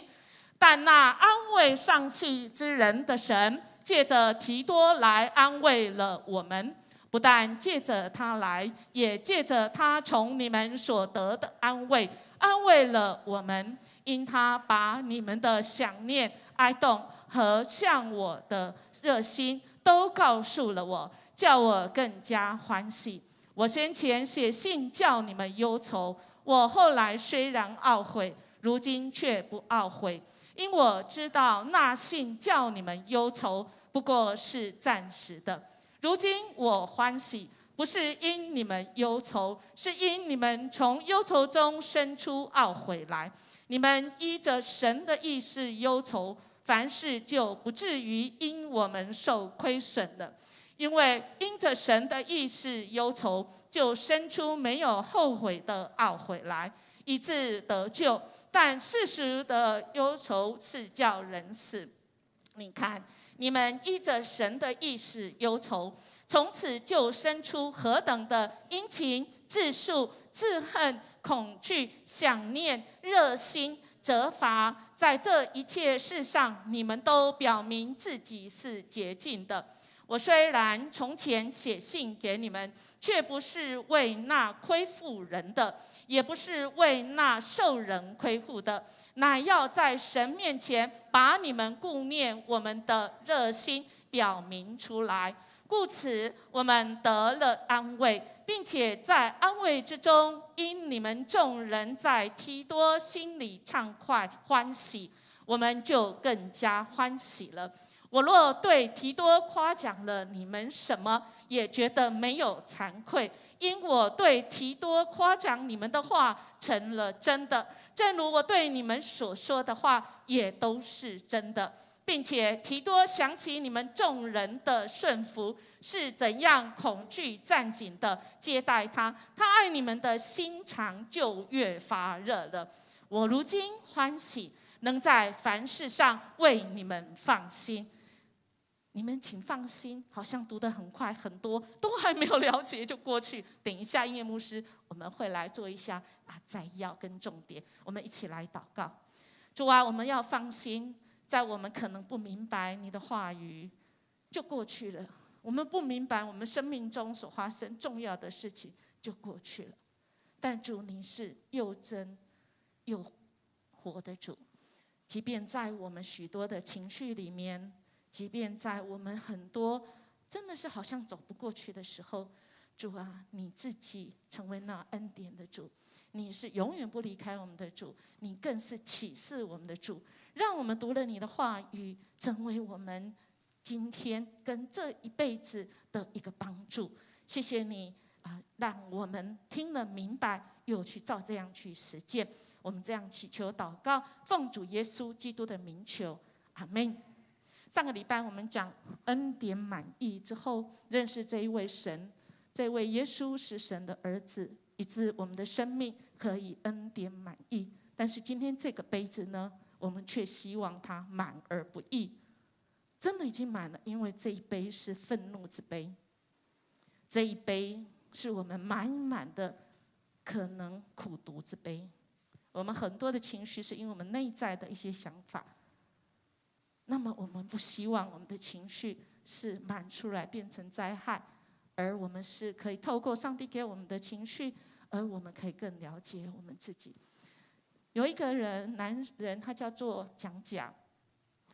但那安慰丧气之人的神，借着提多来安慰了我们。不但借着他来，也借着他从你们所得的安慰，安慰了我们。因他把你们的想念、哀痛和向我的热心都告诉了我，叫我更加欢喜。我先前写信叫你们忧愁，我后来虽然懊悔，如今却不懊悔。因我知道那信叫你们忧愁，不过是暂时的。如今我欢喜，不是因你们忧愁，是因你们从忧愁中生出懊悔来。你们依着神的意思忧愁，凡事就不至于因我们受亏损了。因为因着神的意思忧愁，就生出没有后悔的懊悔来，以致得救。但世俗的忧愁是叫人死。你看，你们依着神的意思忧愁，从此就生出何等的殷勤、自诉、自恨、恐惧、想念、热心、责罚。在这一切事上，你们都表明自己是洁净的。我虽然从前写信给你们，却不是为那亏负人的，也不是为那受人亏负的，乃要在神面前把你们顾念我们的热心表明出来。故此我们得了安慰，并且在安慰之中，因你们众人在提多心里畅快欢喜，我们就更加欢喜了。我若对提多夸奖了你们什么，也觉得没有惭愧，因我对提多夸奖你们的话成了真的，正如我对你们所说的话也都是真的。并且提多想起你们众人的顺服，是怎样恐惧战兢的接待他，他爱你们的心肠就越发热了。我如今欢喜，能在凡事上为你们放心。你们请放心，好像读得很快，很多都还没有了解就过去。等一下音乐牧师我们会来做一下摘要跟重点，我们一起来祷告。主啊，我们要放心，在我们可能不明白你的话语就过去了，我们不明白我们生命中所发生重要的事情就过去了。但主，你是又真又活的主，即便在我们许多的情绪里面，即便在我们很多真的是好像走不过去的时候，主啊，你自己成为那恩典的主，你是永远不离开我们的主，你更是启示我们的主，让我们读了你的话语，成为我们今天跟这一辈子的一个帮助。谢谢你让我们听了明白，又去照这样去实践。我们这样祈求祷告，奉主耶稣基督的名求，阿们。上个礼拜我们讲恩典满溢之后，认识这一位神，这位耶稣是神的儿子，以致我们的生命可以恩典满溢。但是今天这个杯子呢，我们却希望它满而不溢。真的已经满了，因为这一杯是愤怒之杯，这一杯是我们满满的可能苦毒之杯。我们很多的情绪是因为我们内在的一些想法，那么我们不希望我们的情绪是满出来变成灾害，而我们是可以透过上帝给我们的情绪，而我们可以更了解我们自己。有一个男人，他叫做蒋甲，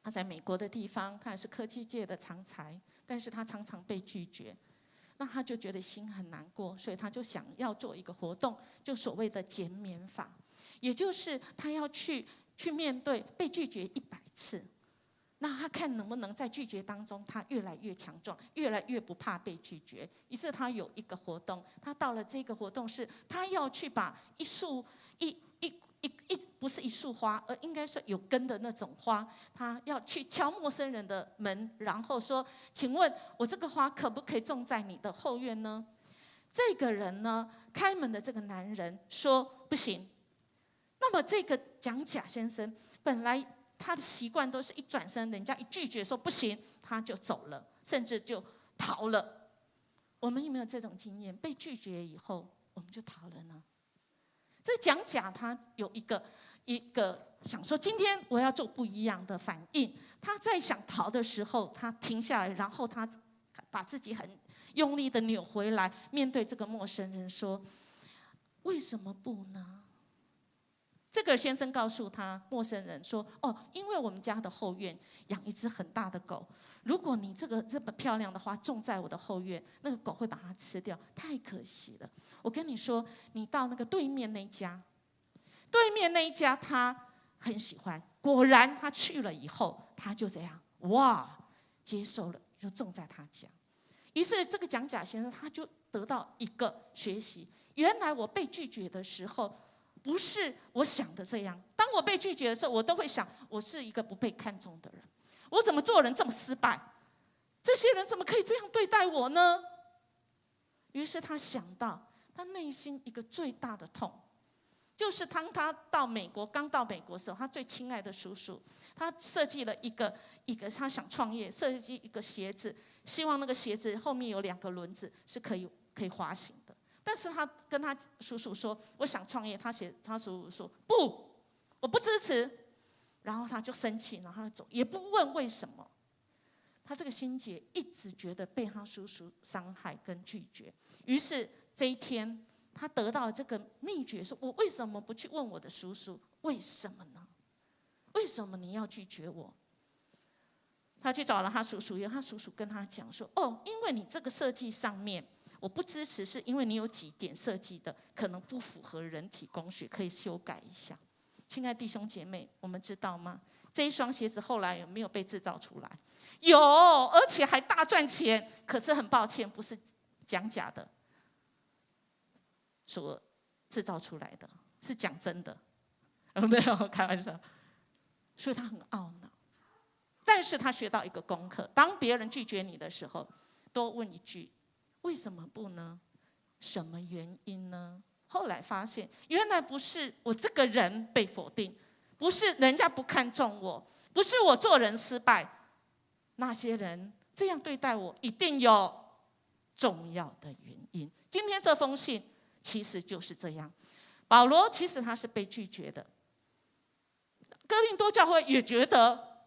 他在美国的地方，他也是科技界的长才，但是他常常被拒绝。那他就觉得心很难过，所以他就想要做一个活动，就所谓的减免法，也就是他要去面对被拒绝100次，那他看能不能在拒绝当中，他越来越强壮，越来越不怕被拒绝。于是他有一个活动，他到了这个活动是，他要去把不是一束花，而应该是有根的那种花，他要去敲陌生人的门，然后说：“请问我这个花可不可以种在你的后院呢？”这个人呢，开门的这个男人说：“不行。”那么这个蒋甲先生本来他的习惯都是一转身，人家一拒绝说不行，他就走了，甚至就逃了。我们有没有这种经验？被拒绝以后，我们就逃了呢？这蒋甲他有一个想说，今天我要做不一样的反应。他在想逃的时候，他停下来，然后他把自己很用力的扭回来，面对这个陌生人说：“为什么不呢？”这个先生告诉他陌生人说：“哦，因为我们家的后院养一只很大的狗，如果你这么漂亮的花种在我的后院，那个狗会把它吃掉，太可惜了。我跟你说，你到那个对面那一家他很喜欢。果然他去了以后，他就这样哇接受了，就种在他家。于是这个蒋甲先生他就得到一个学习，原来我被拒绝的时候，不是我想的这样。当我被拒绝的时候，我都会想，我是一个不被看重的人，我怎么做人这么失败？这些人怎么可以这样对待我呢？于是他想到，他内心一个最大的痛，就是当他刚到美国的时候，他最亲爱的叔叔，他设计了一个他想创业，设计一个鞋子，希望那个鞋子后面有2个轮子是可以滑行的。但是他跟他叔叔说：“我想创业。”他叔叔说：“不，我不支持。”然后他就生气，然后他走，也不问为什么。他这个心结一直觉得被他叔叔伤害跟拒绝。于是这一天，他得到这个秘诀，说：“我为什么不去问我的叔叔？为什么呢？为什么你要拒绝我？”他去找了他叔叔，他叔叔跟他讲说：“哦，因为你这个设计上面，我不支持，是因为你有几点设计的可能不符合人体工学，可以修改一下。”亲爱弟兄姐妹，我们知道吗？这一双鞋子后来有没有被制造出来？有，而且还大赚钱。可是很抱歉，不是讲假的所制造出来的，是讲真的，没有开玩笑。所以他很懊恼，但是他学到一个功课：当别人拒绝你的时候，多问一句：“为什么不呢？什么原因呢？”后来发现，原来不是我这个人被否定，不是人家不看重我，不是我做人失败，那些人这样对待我，一定有重要的原因。今天这封信其实就是这样。保罗其实他是被拒绝的，哥林多教会也觉得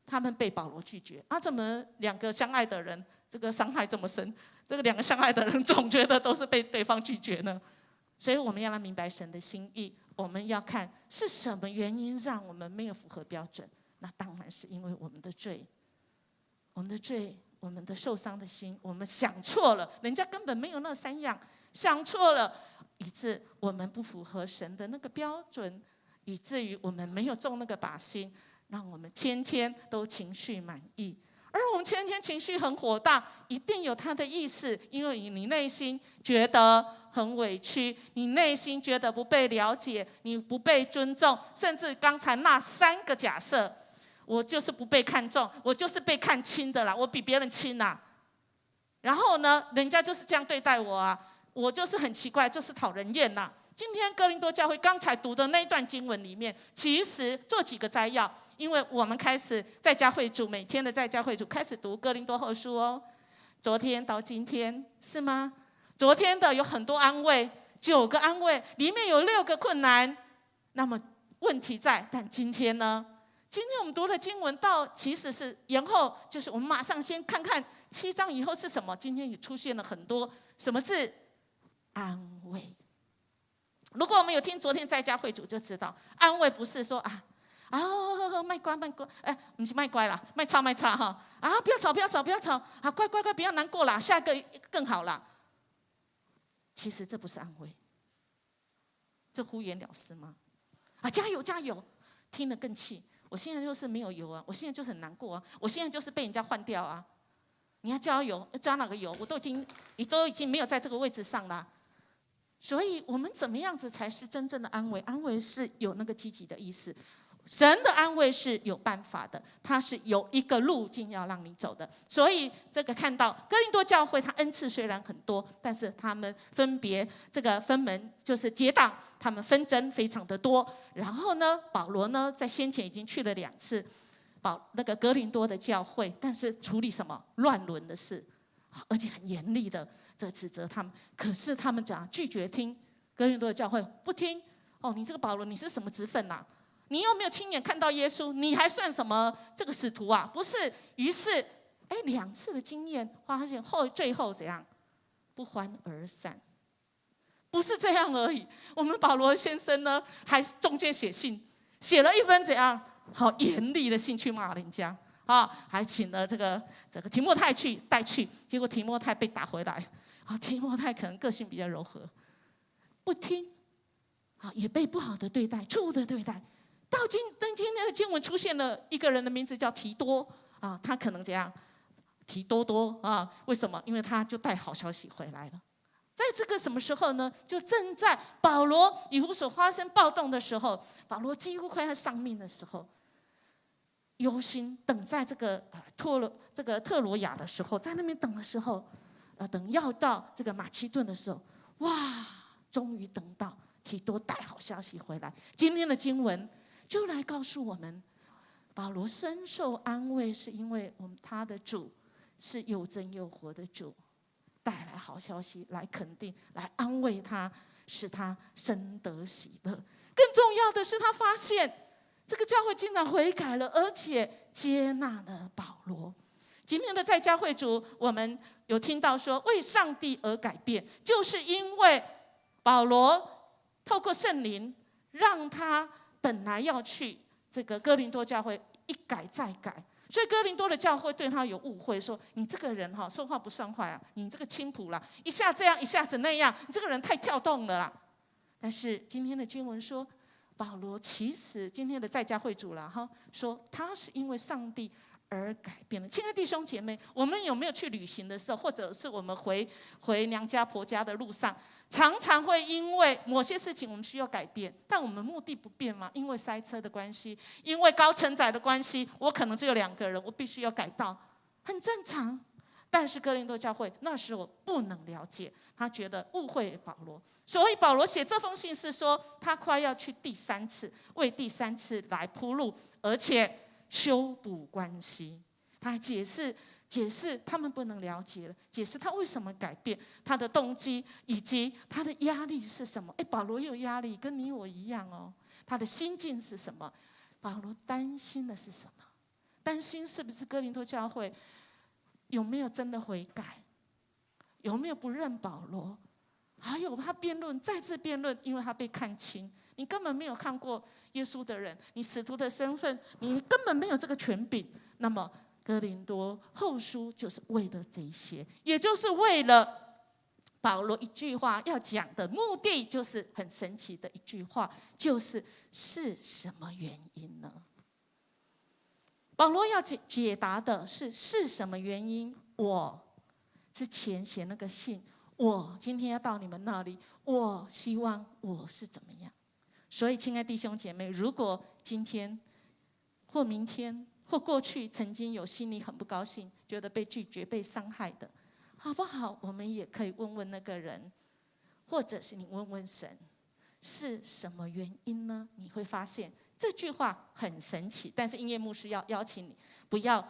他们被保罗拒绝啊，怎么2个相爱的人，这个伤害这么深？这个2个相爱的人总觉得都是被对方拒绝呢？所以我们要来明白神的心意，我们要看是什么原因让我们没有符合标准。那当然是因为我们的罪，我们的受伤的心，我们想错了，人家根本没有那3样，想错了，以致我们不符合神的那个标准，以至于我们没有中那个靶心，让我们天天都情绪满意。而我们天天情绪很火大，一定有它的意思，因为你内心觉得很委屈，你内心觉得不被了解，你不被尊重，甚至刚才那3个假设，我就是不被看重，我就是被看轻的啦，我比别人轻啦。然后呢，人家就是这样对待我啊，我就是很奇怪，就是讨人厌啦。今天哥林多教会刚才读的那一段经文里面，其实做几个摘要，因为我们开始在家会主，每天的在家会主开始读哥林多后书哦。昨天到今天是吗？昨天的有很多安慰，9个安慰，里面有6个困难。那么问题在，但今天呢？今天我们读的经文到其实是延后，就是我们马上先看看7章以后是什么。今天也出现了很多什么字？安慰。如果我们有听昨天在家会主就知道，安慰不是说卖乖，不是卖乖啦，卖吵哈，不要吵，乖，不要难过啦，下一个更好啦。其实这不是安慰，这敷衍了事吗？加油，听了更气。我现在就是没有油啊，我现在就是很难过啊，我现在就是被人家换掉啊。你要加油，加哪个油？我都已经没有在这个位置上了。所以我们怎么样子才是真正的安慰？安慰是有那个积极的意思，神的安慰是有办法的，它是有一个路径要让你走的。所以这个看到哥林多教会，他恩赐虽然很多，但是他们分别这个分门就是结党，他们纷争非常的多。然后呢，保罗呢在先前已经去了2次那个哥林多的教会，但是处理什么乱伦的事，而且很严厉的这指责他们。可是他们讲拒绝听，哥林多的教会不听。你这个保罗你是什么职分啊？你又没有亲眼看到耶稣，你还算什么这个使徒啊？不是。于是2次的经验发现最后怎样？不欢而散。不是这样而已，我们保罗先生呢还中间写了一封怎样好严厉的信去骂人家还请了这个提摩太带去，结果提摩太被打回来。提摩太可能个性比较柔和，不听，也被不好的对待，错误的对待。到今天的经文出现了一个人的名字叫提多他可能怎样？提多多为什么？因为他就带好消息回来了。在这个什么时候呢？就正在保罗以弗所发生暴动的时候，保罗几乎快要丧命的时候，忧心等在这个特罗亚的时候，在那边等的时候，等要到这个马其顿的时候，哇，终于等到提多带好消息回来。今天的经文就来告诉我们，保罗深受安慰，是因为他的主是又真又活的主。带来好消息，来肯定，来安慰他，使他深得喜乐。更重要的是，他发现这个教会竟然悔改了，而且接纳了保罗。今天的在家会主，我们有听到说，为上帝而改变，就是因为保罗透过圣灵，让他本来要去这个哥林多教会一改再改。所以哥林多的教会对他有误会，说你这个人说话不算话你这个轻浮啦，一下这样一下子那样，你这个人太跳动了啦。但是今天的经文说，保罗其实今天的在家会主了说他是因为上帝而改变了。亲爱的弟兄姐妹，我们有没有去旅行的时候，或者是我们回娘家婆家的路上，常常会因为某些事情我们需要改变，但我们目的不变吗？因为塞车的关系，因为高承载的关系，我可能只有2个人，我必须要改道，很正常。但是哥林多教会那时候不能了解，他觉得误会保罗，所以保罗写这封信是说，他快要去第3次，为第3次来铺路，而且修补关系。他还解释他们不能了解了，解释他为什么改变，他的动机以及他的压力是什么。保罗有压力，跟你我一样他的心境是什么？保罗担心的是什么？担心是不是哥林多教会有没有真的悔改，有没有不认保罗？还有他辩论，再次辩论，因为他被看轻。你根本没有看过耶稣的人，你使徒的身份，你根本没有这个权柄。那么哥林多后书就是为了这些，也就是为了保罗一句话要讲的目的，就是很神奇的一句话，就是什么原因呢？保罗要解答的是什么原因？我之前写那个信，我今天要到你们那里，我希望我是怎么样？所以，亲爱的弟兄姐妹，如果今天或明天或过去曾经有心里很不高兴，觉得被拒绝、被伤害的，好不好？我们也可以问问那个人，或者是你问问神，是什么原因呢？你会发现这句话很神奇，但是音乐牧师要邀请你不要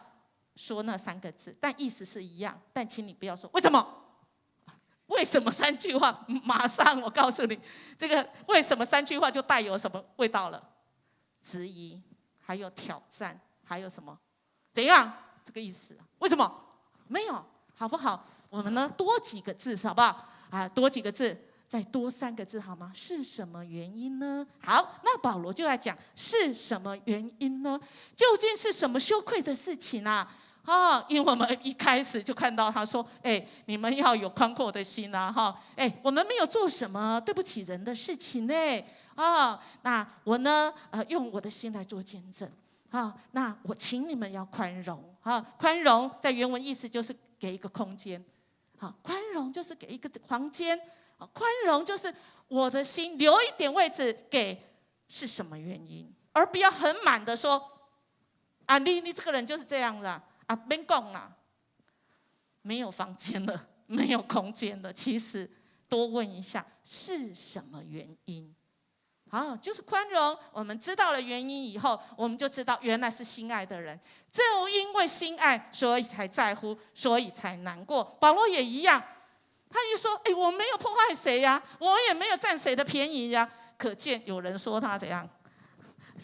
说那3个字，但意思是一样。但请你不要说为什么。为什么3句话？马上我告诉你，这个为什么3句话就带有什么味道了？质疑，还有挑战，还有什么？怎样？这个意思？为什么？没有，好不好？我们呢多几个字，好不好？啊，多几个字，再多3个字，好吗？是什么原因呢？好，那保罗就来讲是什么原因呢？究竟是什么羞愧的事情啊？因为我们一开始就看到他说：“你们要有宽阔的心啊！我们没有做什么对不起人的事情呢。那我呢，用我的心来做见证。那我请你们要宽容。宽容在原文意思就是给一个空间。宽容就是给一个房间。宽容就是我的心留一点位置给是什么原因，而不要很满的说啊，你这个人就是这样的。”别讲啦，没有房间了，没有空间了。其实多问一下是什么原因？就是宽容。我们知道了原因以后，我们就知道原来是心爱的人，就因为心爱，所以才在乎，所以才难过。保罗也一样，他一说：“我没有破坏谁呀，我也没有占谁的便宜呀。”可见有人说他怎样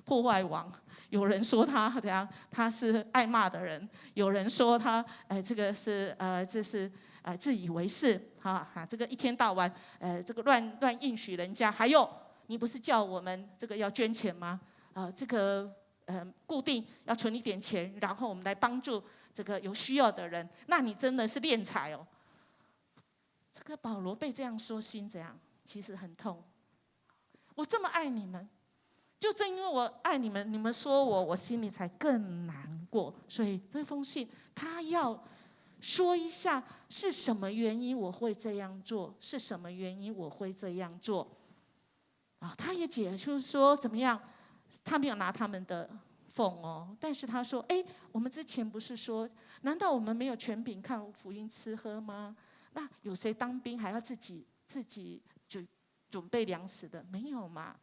破坏王。有人说他怎样？他是爱骂的人。有人说他，这个是这是自以为是，这个一天到晚这个乱应许人家。还有，你不是叫我们这个要捐钱吗？这个固定要存一点钱，然后我们来帮助这个有需要的人。那你真的是敛财哦。这个保罗被这样说，心怎样？其实很痛。我这么爱你们。就正因为我爱你们，你们说我心里才更难过。所以这封信他要说一下是什么原因我会这样做，是什么原因我会这样做。他也解释说怎么样，他没有拿他们的讽哦，但是他说：我们之前不是说，难道我们没有权柄看福音吃喝吗？那有谁当兵还要自己准备粮食的？没有嘛。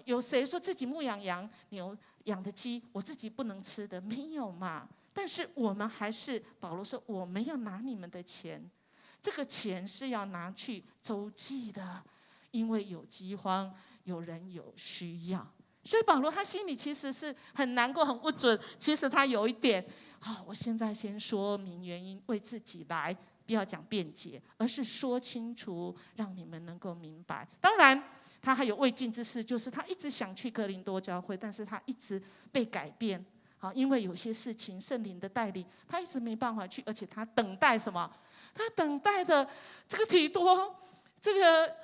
有谁说自己牧养羊牛养的鸡，我自己不能吃的？没有嘛。但是我们还是，保罗说我没有拿你们的钱，这个钱是要拿去周济的，因为有饥荒，有人有需要。所以保罗他心里其实是很难过，很不准。其实他有一点，我现在先说明原因，为自己来，不要讲辩解，而是说清楚，让你们能够明白。当然。他还有未尽之事，就是他一直想去哥林多教会，但是他一直被改变。因为有些事情圣灵的带领，他一直没办法去，而且他等待什么？他等待的这个提多，这个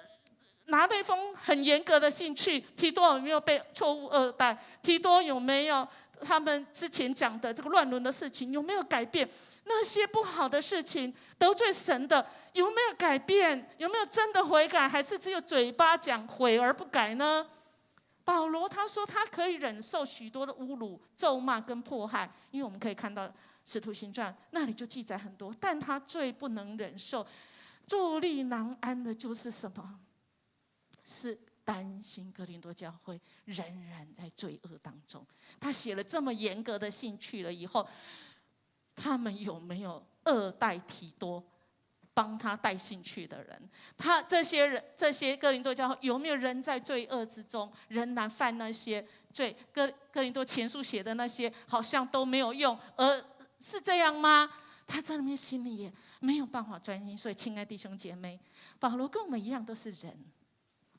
拿那封很严格的信去，提多有没有被错误2代？提多有没有他们之前讲的这个乱伦的事情有没有改变？那些不好的事情，得罪神的有没有改变？有没有真的悔改？还是只有嘴巴讲悔而不改呢？保罗他说他可以忍受许多的侮辱、咒骂跟迫害，因为我们可以看到使徒行传那里就记载很多，但他最不能忍受、坐立难安的就是什么？是担心哥林多教会仍然在罪恶当中。他写了这么严格的信去了以后，他们有没有2代提多帮他带信去的人？他这些哥林多教会有没有人在罪恶之中，仍然犯那些罪？哥林多前书写的那些好像都没有用，而是这样吗？他在那边心里也没有办法专心。所以，亲爱的弟兄姐妹，保罗跟我们一样都是人，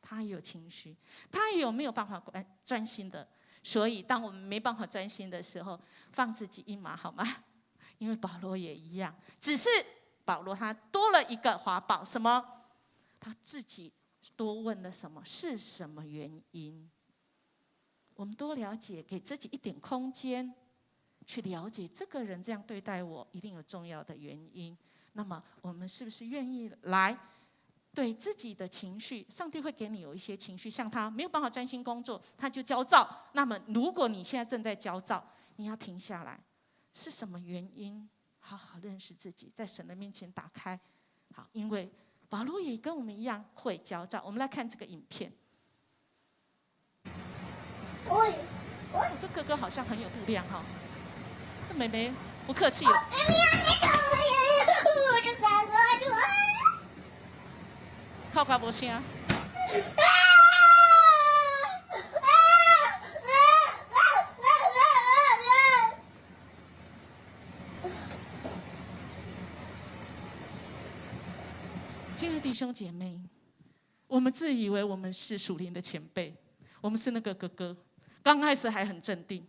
他也有情绪，他也有没有办法专心的。所以，当我们没办法专心的时候，放自己一马好吗？因为保罗也一样，只是保罗他多了一个华宝，什么？他自己多问了什么？是什么原因？我们多了解，给自己一点空间，去了解这个人这样对待我，一定有重要的原因。那么，我们是不是愿意来对自己的情绪？上帝会给你有一些情绪，像他没有办法专心工作，他就焦躁。那么，如果你现在正在焦躁，你要停下来，是什么原因？好好认识自己，在神的面前打开。好，因为保罗也跟我们一样会焦躁。我们来看这个影片。这哥哥好像很有度量哈。这妹妹不客气了。靠瓜不声。亲爱的弟兄姐妹，我们自以为我们是属灵的前辈，我们是那个哥哥，刚开始还很镇定。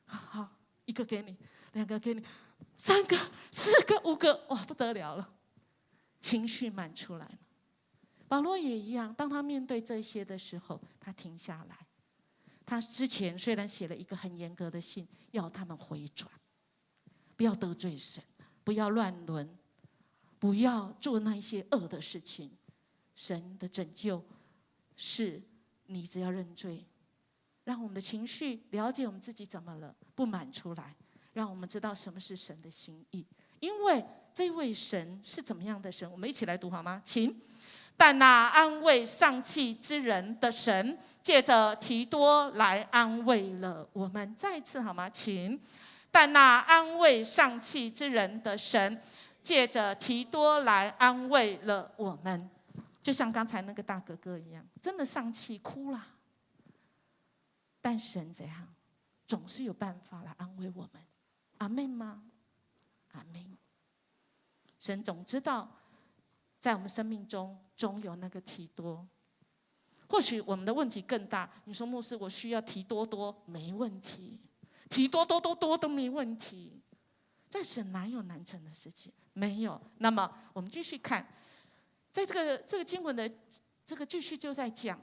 好，一个给你，两个给你，3个、4个、5个，哇，不得了了，情绪满出来了。保罗也一样，当他面对这些的时候，他停下来。他之前虽然写了一个很严格的信，要他们回转，不要得罪神，不要乱伦，不要做那一些恶的事情。神的拯救是你只要认罪，让我们的情绪了解我们自己怎么了，不满出来，让我们知道什么是神的心意。因为这位神是怎么样的神？我们一起来读好吗？请。但那安慰丧气之人的神，借着提多来安慰了我们。再一次好吗？请。但那安慰丧气之人的神，借着提多来安慰了我们。就像刚才那个大哥哥一样，真的丧气哭了。但神怎样，总是有办法来安慰我们。阿们吗？阿们。神总知道，在我们生命中总有那个提多。或许我们的问题更大。你说牧师，我需要提多多，没问题，提多多都没问题。在神哪有难成的事情？没有。那么我们继续看。在这个经文的这个继续就在讲，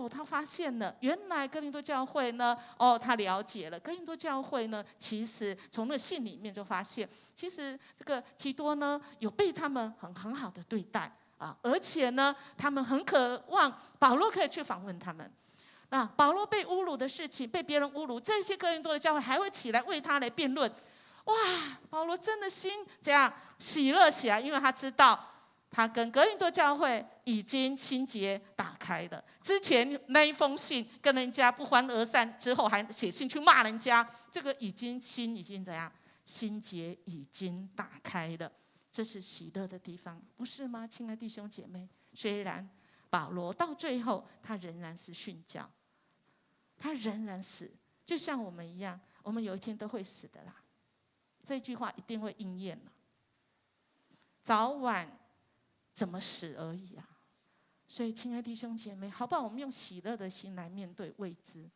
他发现了原来哥林多教会呢，他了解了哥林多教会呢，其实从那个信里面就发现，其实这个提多呢有被他们很好的对待啊，而且呢他们很渴望保罗可以去访问他们。那保罗被侮辱的事情，被别人侮辱，这些哥林多的教会还会起来为他来辩论。哇，保罗真的心怎样喜乐起来，因为他知道。他跟哥林多教会已经心结打开了。之前那一封信跟人家不欢而散之后，还写信去骂人家，这个心已经怎样？心结已经打开了，这是喜乐的地方，不是吗？亲爱的弟兄姐妹，虽然保罗到最后他仍然是殉教，他仍然死，就像我们一样，我们有一天都会死的啦。这句话一定会应验了，早晚。怎么死而已啊！所以，亲爱的弟兄姐妹，好不好？我们用喜乐的心来面对未知。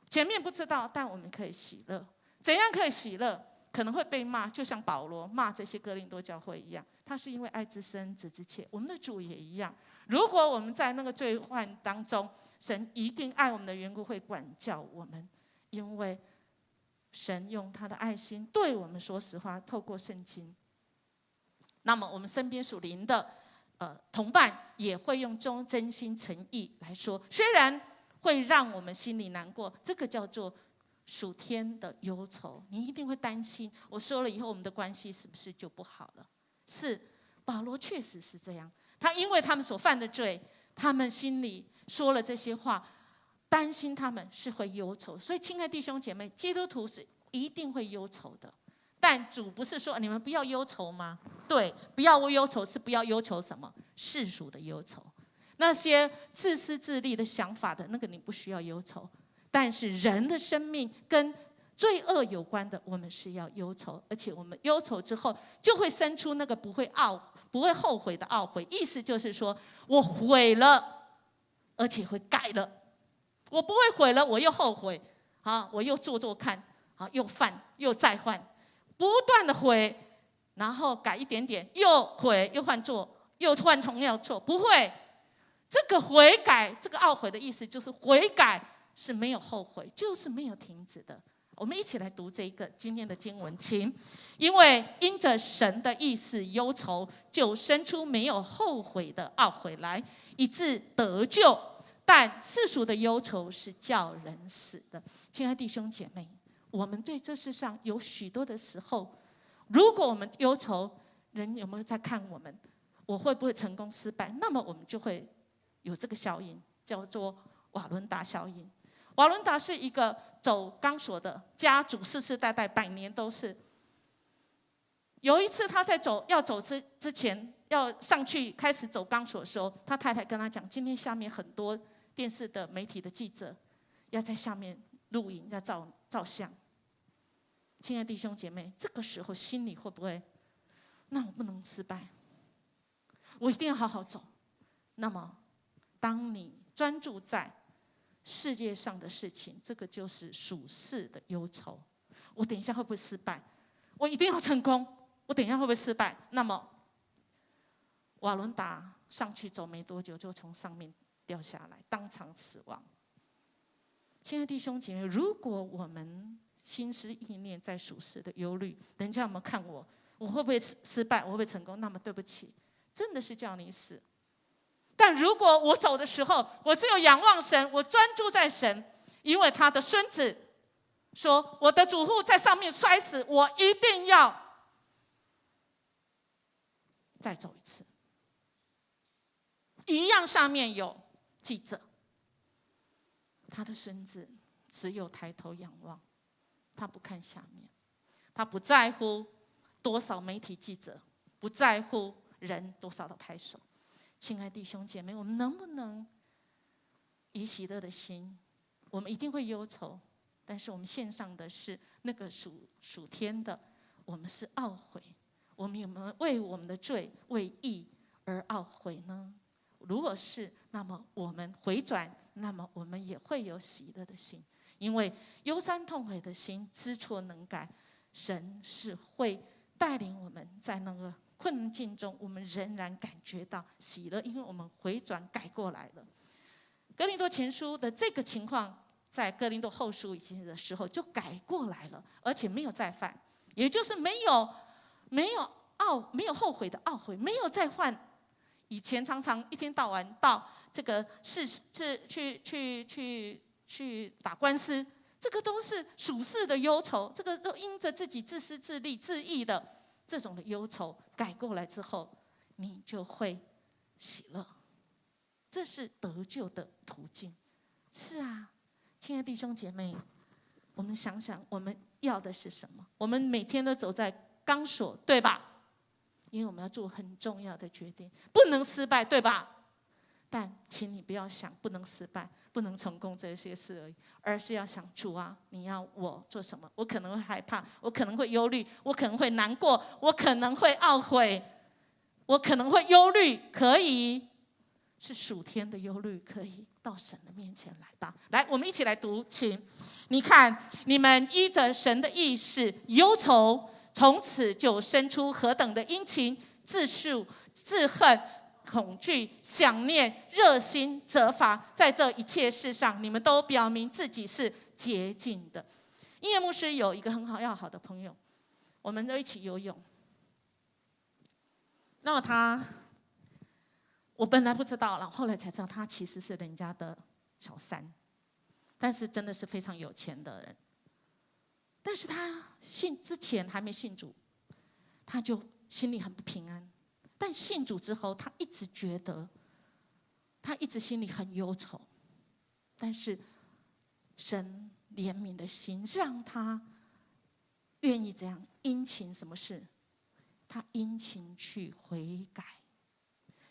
前面不知道，但我们可以喜乐。怎样可以喜乐？可能会被骂，就像保罗骂这些哥林多教会一样。他是因为爱之深，责之切。我们的主也一样。如果我们在那个罪患当中，神一定爱我们的缘故会管教我们，因为神用他的爱心对我们说实话，透过圣经。那么我们身边属灵的同伴也会用真心诚意来说，虽然会让我们心里难过，这个叫做属天的忧愁。你一定会担心，我说了以后，我们的关系是不是就不好了？是，保罗确实是这样。他因为他们所犯的罪，他们心里说了这些话，担心他们是会忧愁。所以，亲爱的弟兄姐妹，基督徒是一定会忧愁的。但主不是说你们不要忧愁吗？对，不要忧愁是不要忧愁什么？世俗的忧愁，那些自私自利的想法的那个你不需要忧愁。但是人的生命跟罪恶有关的，我们是要忧愁，而且我们忧愁之后，就会生出那个不会后悔的懊悔。意思就是说，我悔了，而且会改了。我不会悔了，我又后悔，我又做看，又犯，又再犯。不断的悔，然后改一点点，又悔又犯做，又换同样错，不会。这个悔改，这个懊悔的意思就是悔改是没有后悔，就是没有停止的。我们一起来读这个今天的经文，请。因为因着神的意思忧愁，就生出没有后悔的懊悔来，以致得救。但世俗的忧愁是叫人死的。亲爱的弟兄姐妹，我们对这世上有许多的时候，如果我们忧愁，人有没有在看我们？我会不会成功失败？那么我们就会有这个效应，叫做瓦伦达效应。瓦伦达是一个走钢索的家族，世世代代100年都是。有一次他在要走之前，要上去开始走钢索的时候，他太太跟他讲，今天下面很多电视的媒体的记者要在下面录影，要照相。亲爱的弟兄姐妹，这个时候心里会不会，那我不能失败，我一定要好好走。那么当你专注在世界上的事情，这个就是属世的忧愁。我等一下会不会失败？我一定要成功。我等一下会不会失败？那么瓦伦达上去走没多久，就从上面掉下来，当场死亡。亲爱的弟兄姐妹，如果我们心思意念在属世的忧虑，人家有没有看我？我会不会失败？我会不会成功？那么对不起，真的是叫你死。但如果我走的时候，我只有仰望神，我专注在神，因为他的孙子说，我的主户在上面摔死，我一定要再走一次。一样上面有记者，他的孙子只有抬头仰望，他不看下面，他不在乎多少媒体记者，不在乎人多少的拍手。亲爱的弟兄姐妹，我们能不能以喜乐的心？我们一定会忧愁，但是我们献上的是那个属天的，我们是懊悔。我们有没有为我们的罪、为义而懊悔呢？如果是，那么我们回转，那么我们也会有喜乐的心，因为忧伤痛悔的心，知错能改，神是会带领我们在那个困境中，我们仍然感觉到喜乐，因为我们回转改过来了。哥林多前书的这个情况，在哥林多后书以前的时候就改过来了，而且没有再犯，也就是没有后悔的懊悔，没有再犯。以前常常一天到晚到这个去打官司，这个都是属世的忧愁，这个都因着自己自私自利自义的这种的忧愁改过来之后，你就会喜乐，这是得救的途径。是啊，亲爱的弟兄姐妹，我们想想，我们要的是什么？我们每天都走在钢索，对吧？因为我们要做很重要的决定，不能失败，对吧？但请你不要想不能失败、不能成功这些事而已，而是要想，主啊，你要我做什么？我可能会害怕，我可能会忧虑，我可能会难过，我可能会懊悔，我可能会忧虑，可以是属天的忧虑，可以到神的面前来吧。来，我们一起来读，请你看，你们依着神的意识忧愁，从此就生出何等的殷勤、自述、自恨、恐惧、想念、热心、责罚，在这一切事上，你们都表明自己是洁净的。音乐牧师有一个很要好的朋友，我们都一起游泳。那么我本来不知道，然后后来才知道，他其实是人家的小三，但是真的是非常有钱的人。但是他之前还没信主，他就心里很不平安。但信主之后，他一直觉得，他一直心里很忧愁。但是神怜悯的心让他愿意这样殷勤，什么事？他殷勤去悔改，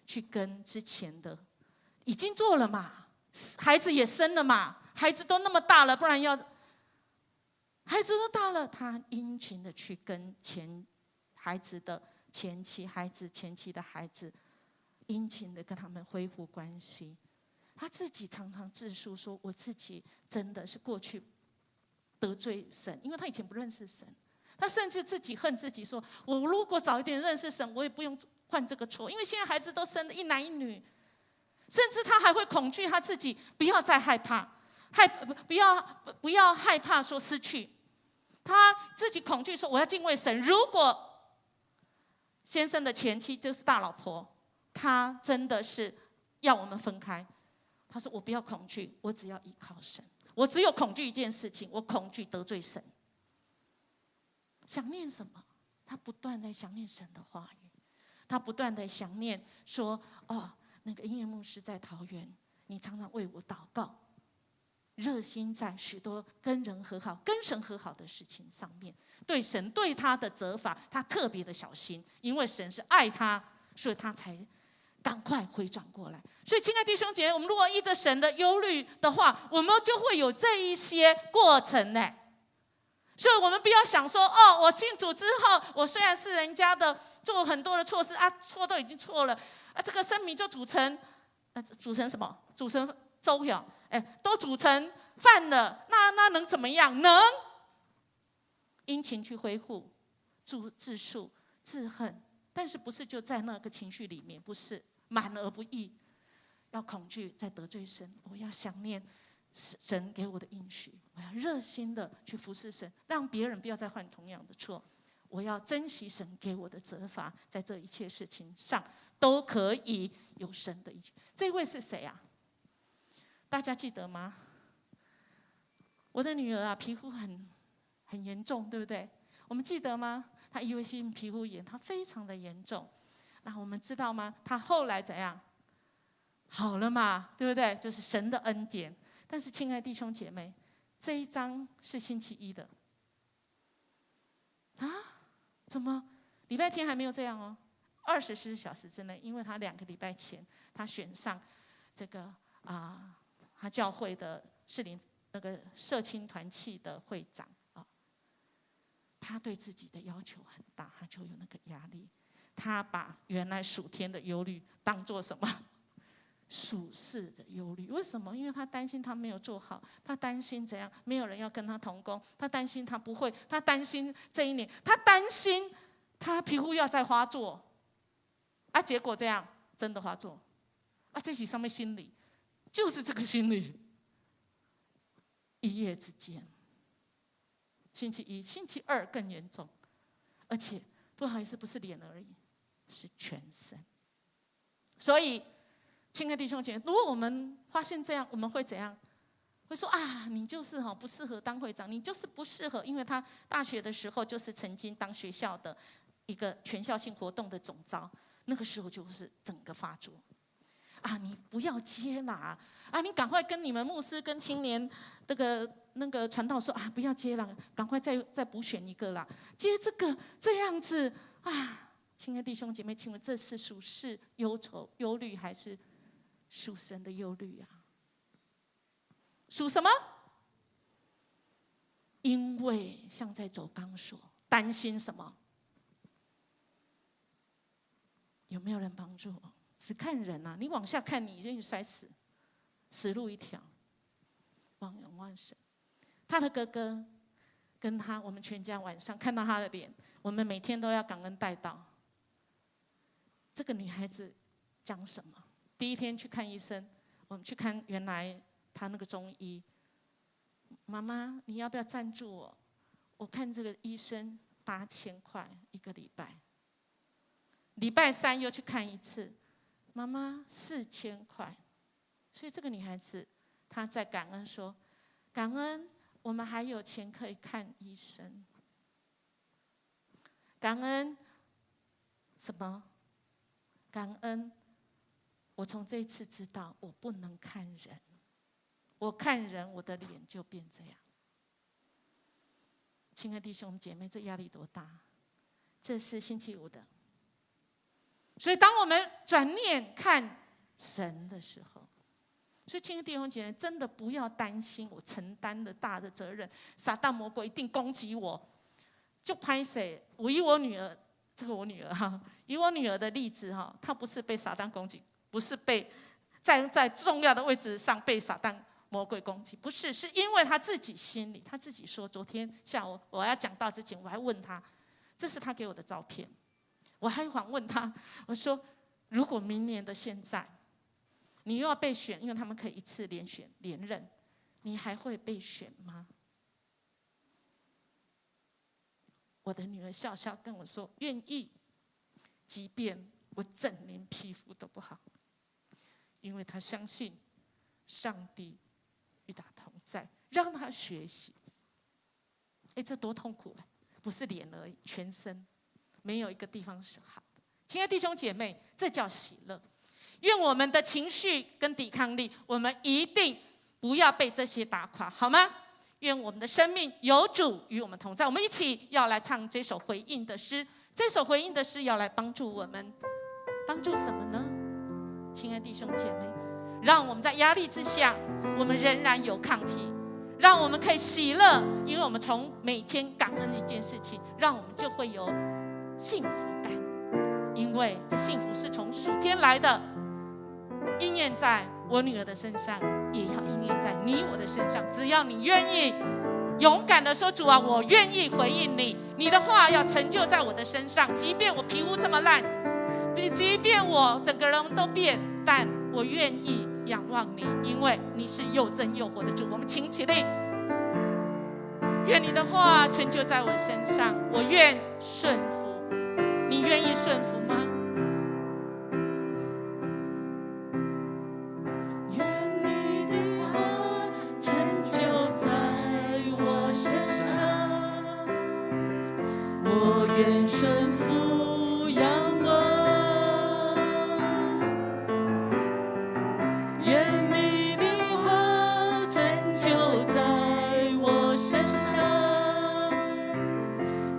去跟之前的已经做了嘛，孩子也生了嘛，孩子都那么大了，不然要。孩子都大了，他殷勤的去跟孩子的前妻的孩子，殷勤的跟他们恢复关系。他自己常常自述说：“我自己真的是过去得罪神，因为他以前不认识神，他甚至自己恨自己说：我如果早一点认识神，我也不用犯这个错，因为现在孩子都生了一男一女，甚至他还会恐惧他自己不要再害怕，不要害怕说失去，他自己恐惧说我要敬畏神。如果先生的前妻就是大老婆，他真的是要我们分开，他说我不要恐惧，我只要依靠神。我只有恐惧一件事情，我恐惧得罪神。想念什么？他不断在想念神的话语，他不断的想念说：“哦，那个音乐牧师在桃园，你常常为我祷告，热心在许多跟人和好、跟神和好的事情上面。对神对他的责罚，他特别的小心，因为神是爱他，所以他才赶快回转过来。所以，亲爱的弟兄姐妹，我们如果依着神的忧虑的话，我们就会有这一些过程呢。所以我们不要想说，哦，我信主之后，我虽然是人家的，做很多的错事啊，错都已经错了啊，这个生命就煮成什么？煮成粥了，都煮成饭了，那能怎么样？能殷勤去恢复，自述、自恨，但是不是就在那个情绪里面？不是满而不义。要恐惧，在得罪神。我要想念神给我的应许，我要热心的去服侍神，让别人不要再犯同样的错。我要珍惜神给我的责罚，在这一切事情上都可以有神的依据。这位是谁啊？大家记得吗？我的女儿啊，皮肤很严重，对不对？我们记得吗？她异位性皮肤炎，她非常的严重。那我们知道吗？她后来怎样？好了嘛，对不对？就是神的恩典。但是，亲爱的弟兄姐妹，这一章是星期一的啊？怎么礼拜天还没有这样哦？24小时之内，因为他2个礼拜前，他选上这个他教会的那个社青团契的会长啊，他对自己的要求很大，他就有那个压力。他把原来属天的忧虑当作什么？属世的忧虑。为什么？因为他担心他没有做好，他担心怎样没有人要跟他同工，他担心他不会，他担心这一年，他担心他皮肤要再发作啊，结果这样真的发作啊，这是上面心理，就是这个心理，一夜之间，星期一、星期二更严重，而且不好意思，不是脸而已，是全身。所以，亲爱的弟兄姐妹，如果我们发现这样，我们会怎样？会说啊，你就是不适合当会长，你就是不适合，因为他大学的时候就是曾经当学校的一个全校性活动的总召，那个时候就是整个发作。啊，你不要接啦！啊，你赶快跟你们牧师跟青年那个传道说啊，不要接了，赶快再补选一个啦！接这个这样子啊，亲爱的弟兄姐妹，请问这是属世忧愁忧虑，还是属神的忧虑啊？属什么？因为像在走钢索，担心什么？有没有人帮助我？只看人啊，你往下看，你已经摔死，死路一条。望仰望神，他的哥哥跟他，我们全家晚上看到他的脸，我们每天都要感恩代祷。这个女孩子讲什么？第一天去看医生，我们去看原来他那个中医，妈妈，你要不要赞助我？我看这个医生8000块一个礼拜，礼拜3又去看一次。妈妈4000块，所以这个女孩子她在感恩说：“感恩我们还有钱可以看医生。感恩什么？感恩我从这一次知道我不能看人，我看人我的脸就变这样。”亲爱的弟兄姐妹，这压力多大？这是星期5的。所以，当我们转念看神的时候，所以，亲爱的弟兄姐妹，真的不要担心我承担了大的责任，撒旦魔鬼一定攻击我。就拍谁？我以我女儿，这个我女儿哈，以我女儿的例子哈，她不是被撒旦攻击，不是被在重要的位置上被撒旦魔鬼攻击，不是，是因为她自己心里，她自己说，昨天下午我要讲道之前，我还问她，这是她给我的照片。我还反问他，我说：如果明年的现在，你又要被选，因为他们可以一次连任，你还会被选吗？我的女儿笑笑跟我说：愿意，即便我整年皮肤都不好，因为她相信上帝与她同在，让她学习。这多痛苦啊！不是脸而已，全身没有一个地方是好的。亲爱的弟兄姐妹，这叫喜乐。愿我们的情绪跟抵抗力，我们一定不要被这些打垮，好吗？愿我们的生命有主与我们同在。我们一起要来唱这首回应的诗。这首回应的诗要来帮助我们，帮助什么呢？亲爱的弟兄姐妹，让我们在压力之下，我们仍然有抗体，让我们可以喜乐，因为我们从每天感恩一件事情，让我们就会有幸福感，因为这幸福是从属天来的，应验在我女儿的身上，也要应验在你我的身上。只要你愿意勇敢的说：主啊，我愿意回应你，你的话要成就在我的身上，即便我皮肤这么烂，即便我整个人都变，但我愿意仰望你，因为你是又真又活的主。我们请起立，愿你的话成就在我身上，我愿顺服。你愿意顺服吗？愿你的话成就在我身上，我愿顺服仰望。愿你的话成就在我身上，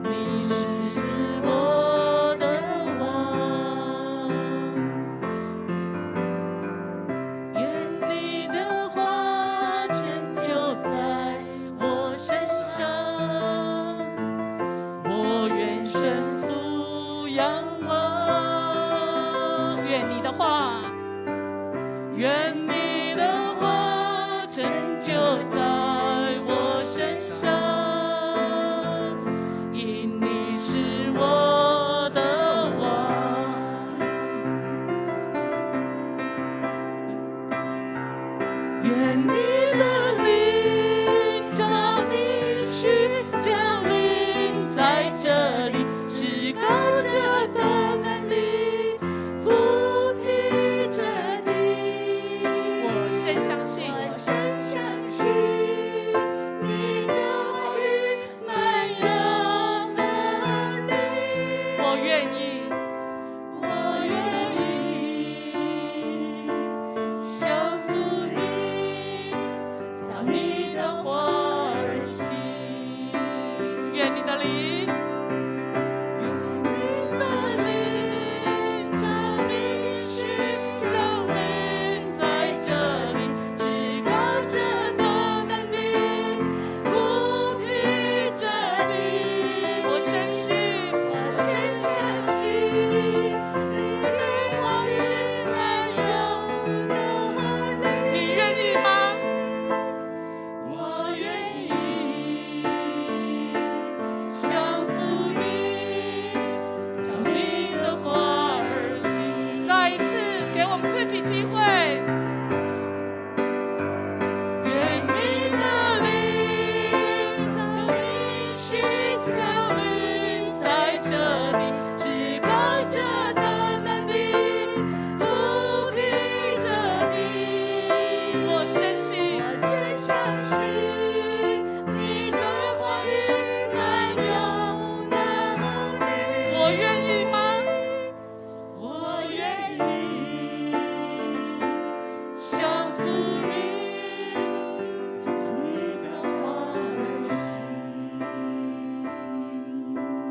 你是我的王。愿你的话成就在我身上，我愿顺服仰望。愿你的话，愿你的话成就在我身上，因你是我的王。愿你的灵照你去降临在这里，至高者的能力覆庇着地。我深相信，我深相信你的话语满有能力。我愿意，我愿意降服你，照你的话而行。愿你的灵，愿你的灵照你去降临在这里，至高者的能力覆庇着地。我深信，我真相信你的话语满有能力。你愿意吗？我愿意降服你，照你的话而行。再一次给我们自己机会。愿你的灵照你去降临在这里，至高者的能力覆庇着地。我深信，我真相信你的话语满有能力。我愿意吗？我愿意降服你，照你的话而行。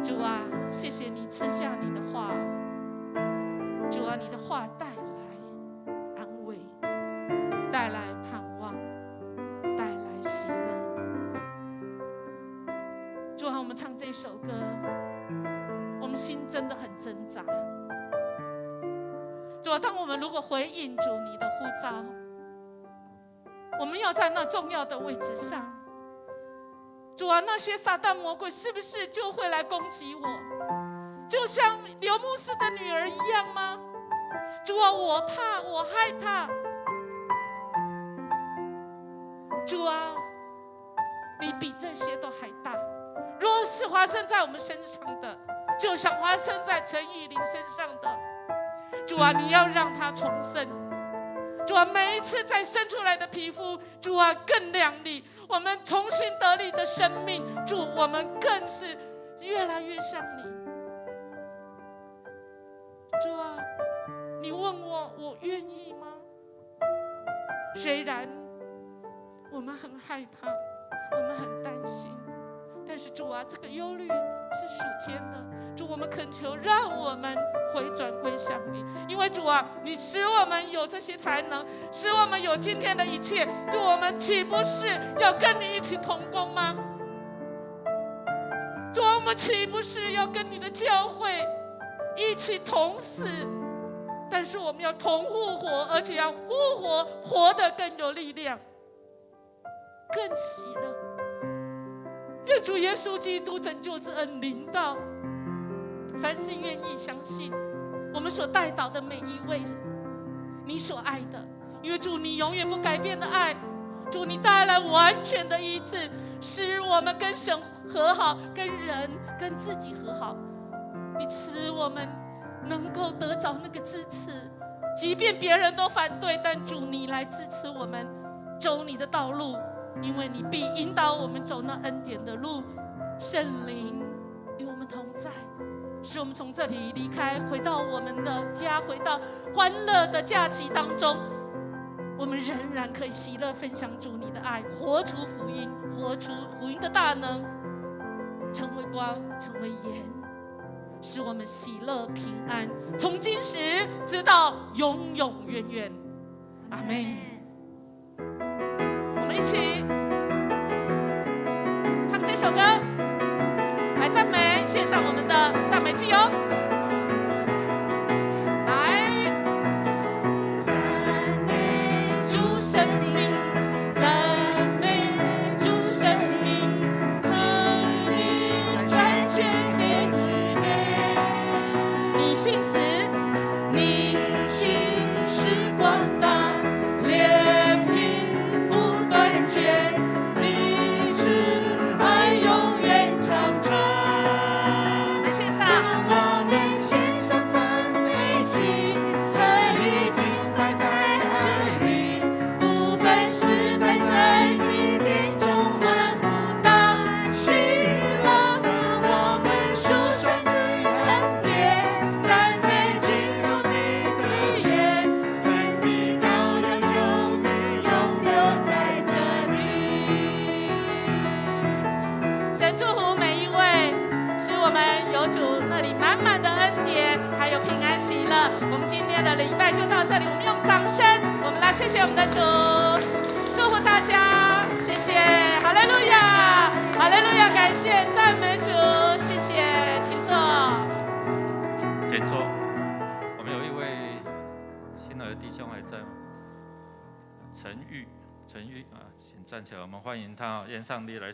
主啊，谢谢你赐下你的话。主啊，你的话带来安慰，带来盼望，带来喜乐。主啊，我们唱这首歌，我们心真的很挣扎。主啊，当我们如果回应主你的呼召，我们要在那重要的位置上。主啊，那些撒旦魔鬼是不是就会来攻击我？就像刘牧师的女儿一样吗？主啊，我怕，我害怕。主啊，你比这些都还大。若是发生在我们身上的，就像发生在陈以琳身上的，主啊，你要让她重生。主啊，每一次再生出来的皮肤，主啊，更亮丽。我们重新得力的生命，主，我们更是越来越像你。主啊，你问我，我愿意吗？虽然我们很害怕，我们很担心，但是主啊，这个忧虑是属天的。主，我们恳求，让我们回转归向你，因为主啊，你使我们有这些才能，使我们有今天的一切。主，我们岂不是要跟你一起同工吗？主，我们岂不是要跟你的教会一起同死？但是我们要同复活，而且要复活，活得更有力量，更喜乐。愿主耶稣基督拯救之恩临到凡是愿意相信我们所带祷的每一位你所爱的，因为主，你永远不改变的爱。主，你带来完全的医治，使我们跟神和好，跟人跟自己和好。你使我们能够得着那个支持，即便别人都反对，但主，你来支持我们走你的道路，因为你必引导我们走那恩典的路。圣灵与我们同在，使我们从这里离开，回到我们的家，回到欢乐的假期当中，我们仍然可以喜乐分享主你的爱，活出福音，活出福音的大能，成为光，成为盐，使我们喜乐平安，从今时直到永永远远。阿们。我们一起唱这首歌来赞美，献上我们的赞美祭哦。来，赞美主生命，赞美主生命，能力掌权天之美。你心死，你心是广大，怜悯不断绝，你是爱永远长存。来献上。我们献上赞美祭，合一敬拜在爱里，不分时代在你殿中欢呼大喜乐。我们数算主恩典，赞美进入你的眼，三地高原就你永留在这里。神祝福每一位，使我们有主那里满满的恩典，还有平安喜乐。我们今天的礼拜就到这里，我们用掌声，我们来谢谢我们的主，祝福大家，谢谢，哈利路亚，哈利路亚，感谢赞美主，谢谢，请坐。请坐。我们有一位新来的弟兄还在吗？陈玉啊，请站起来，我们欢迎他，愿上帝来。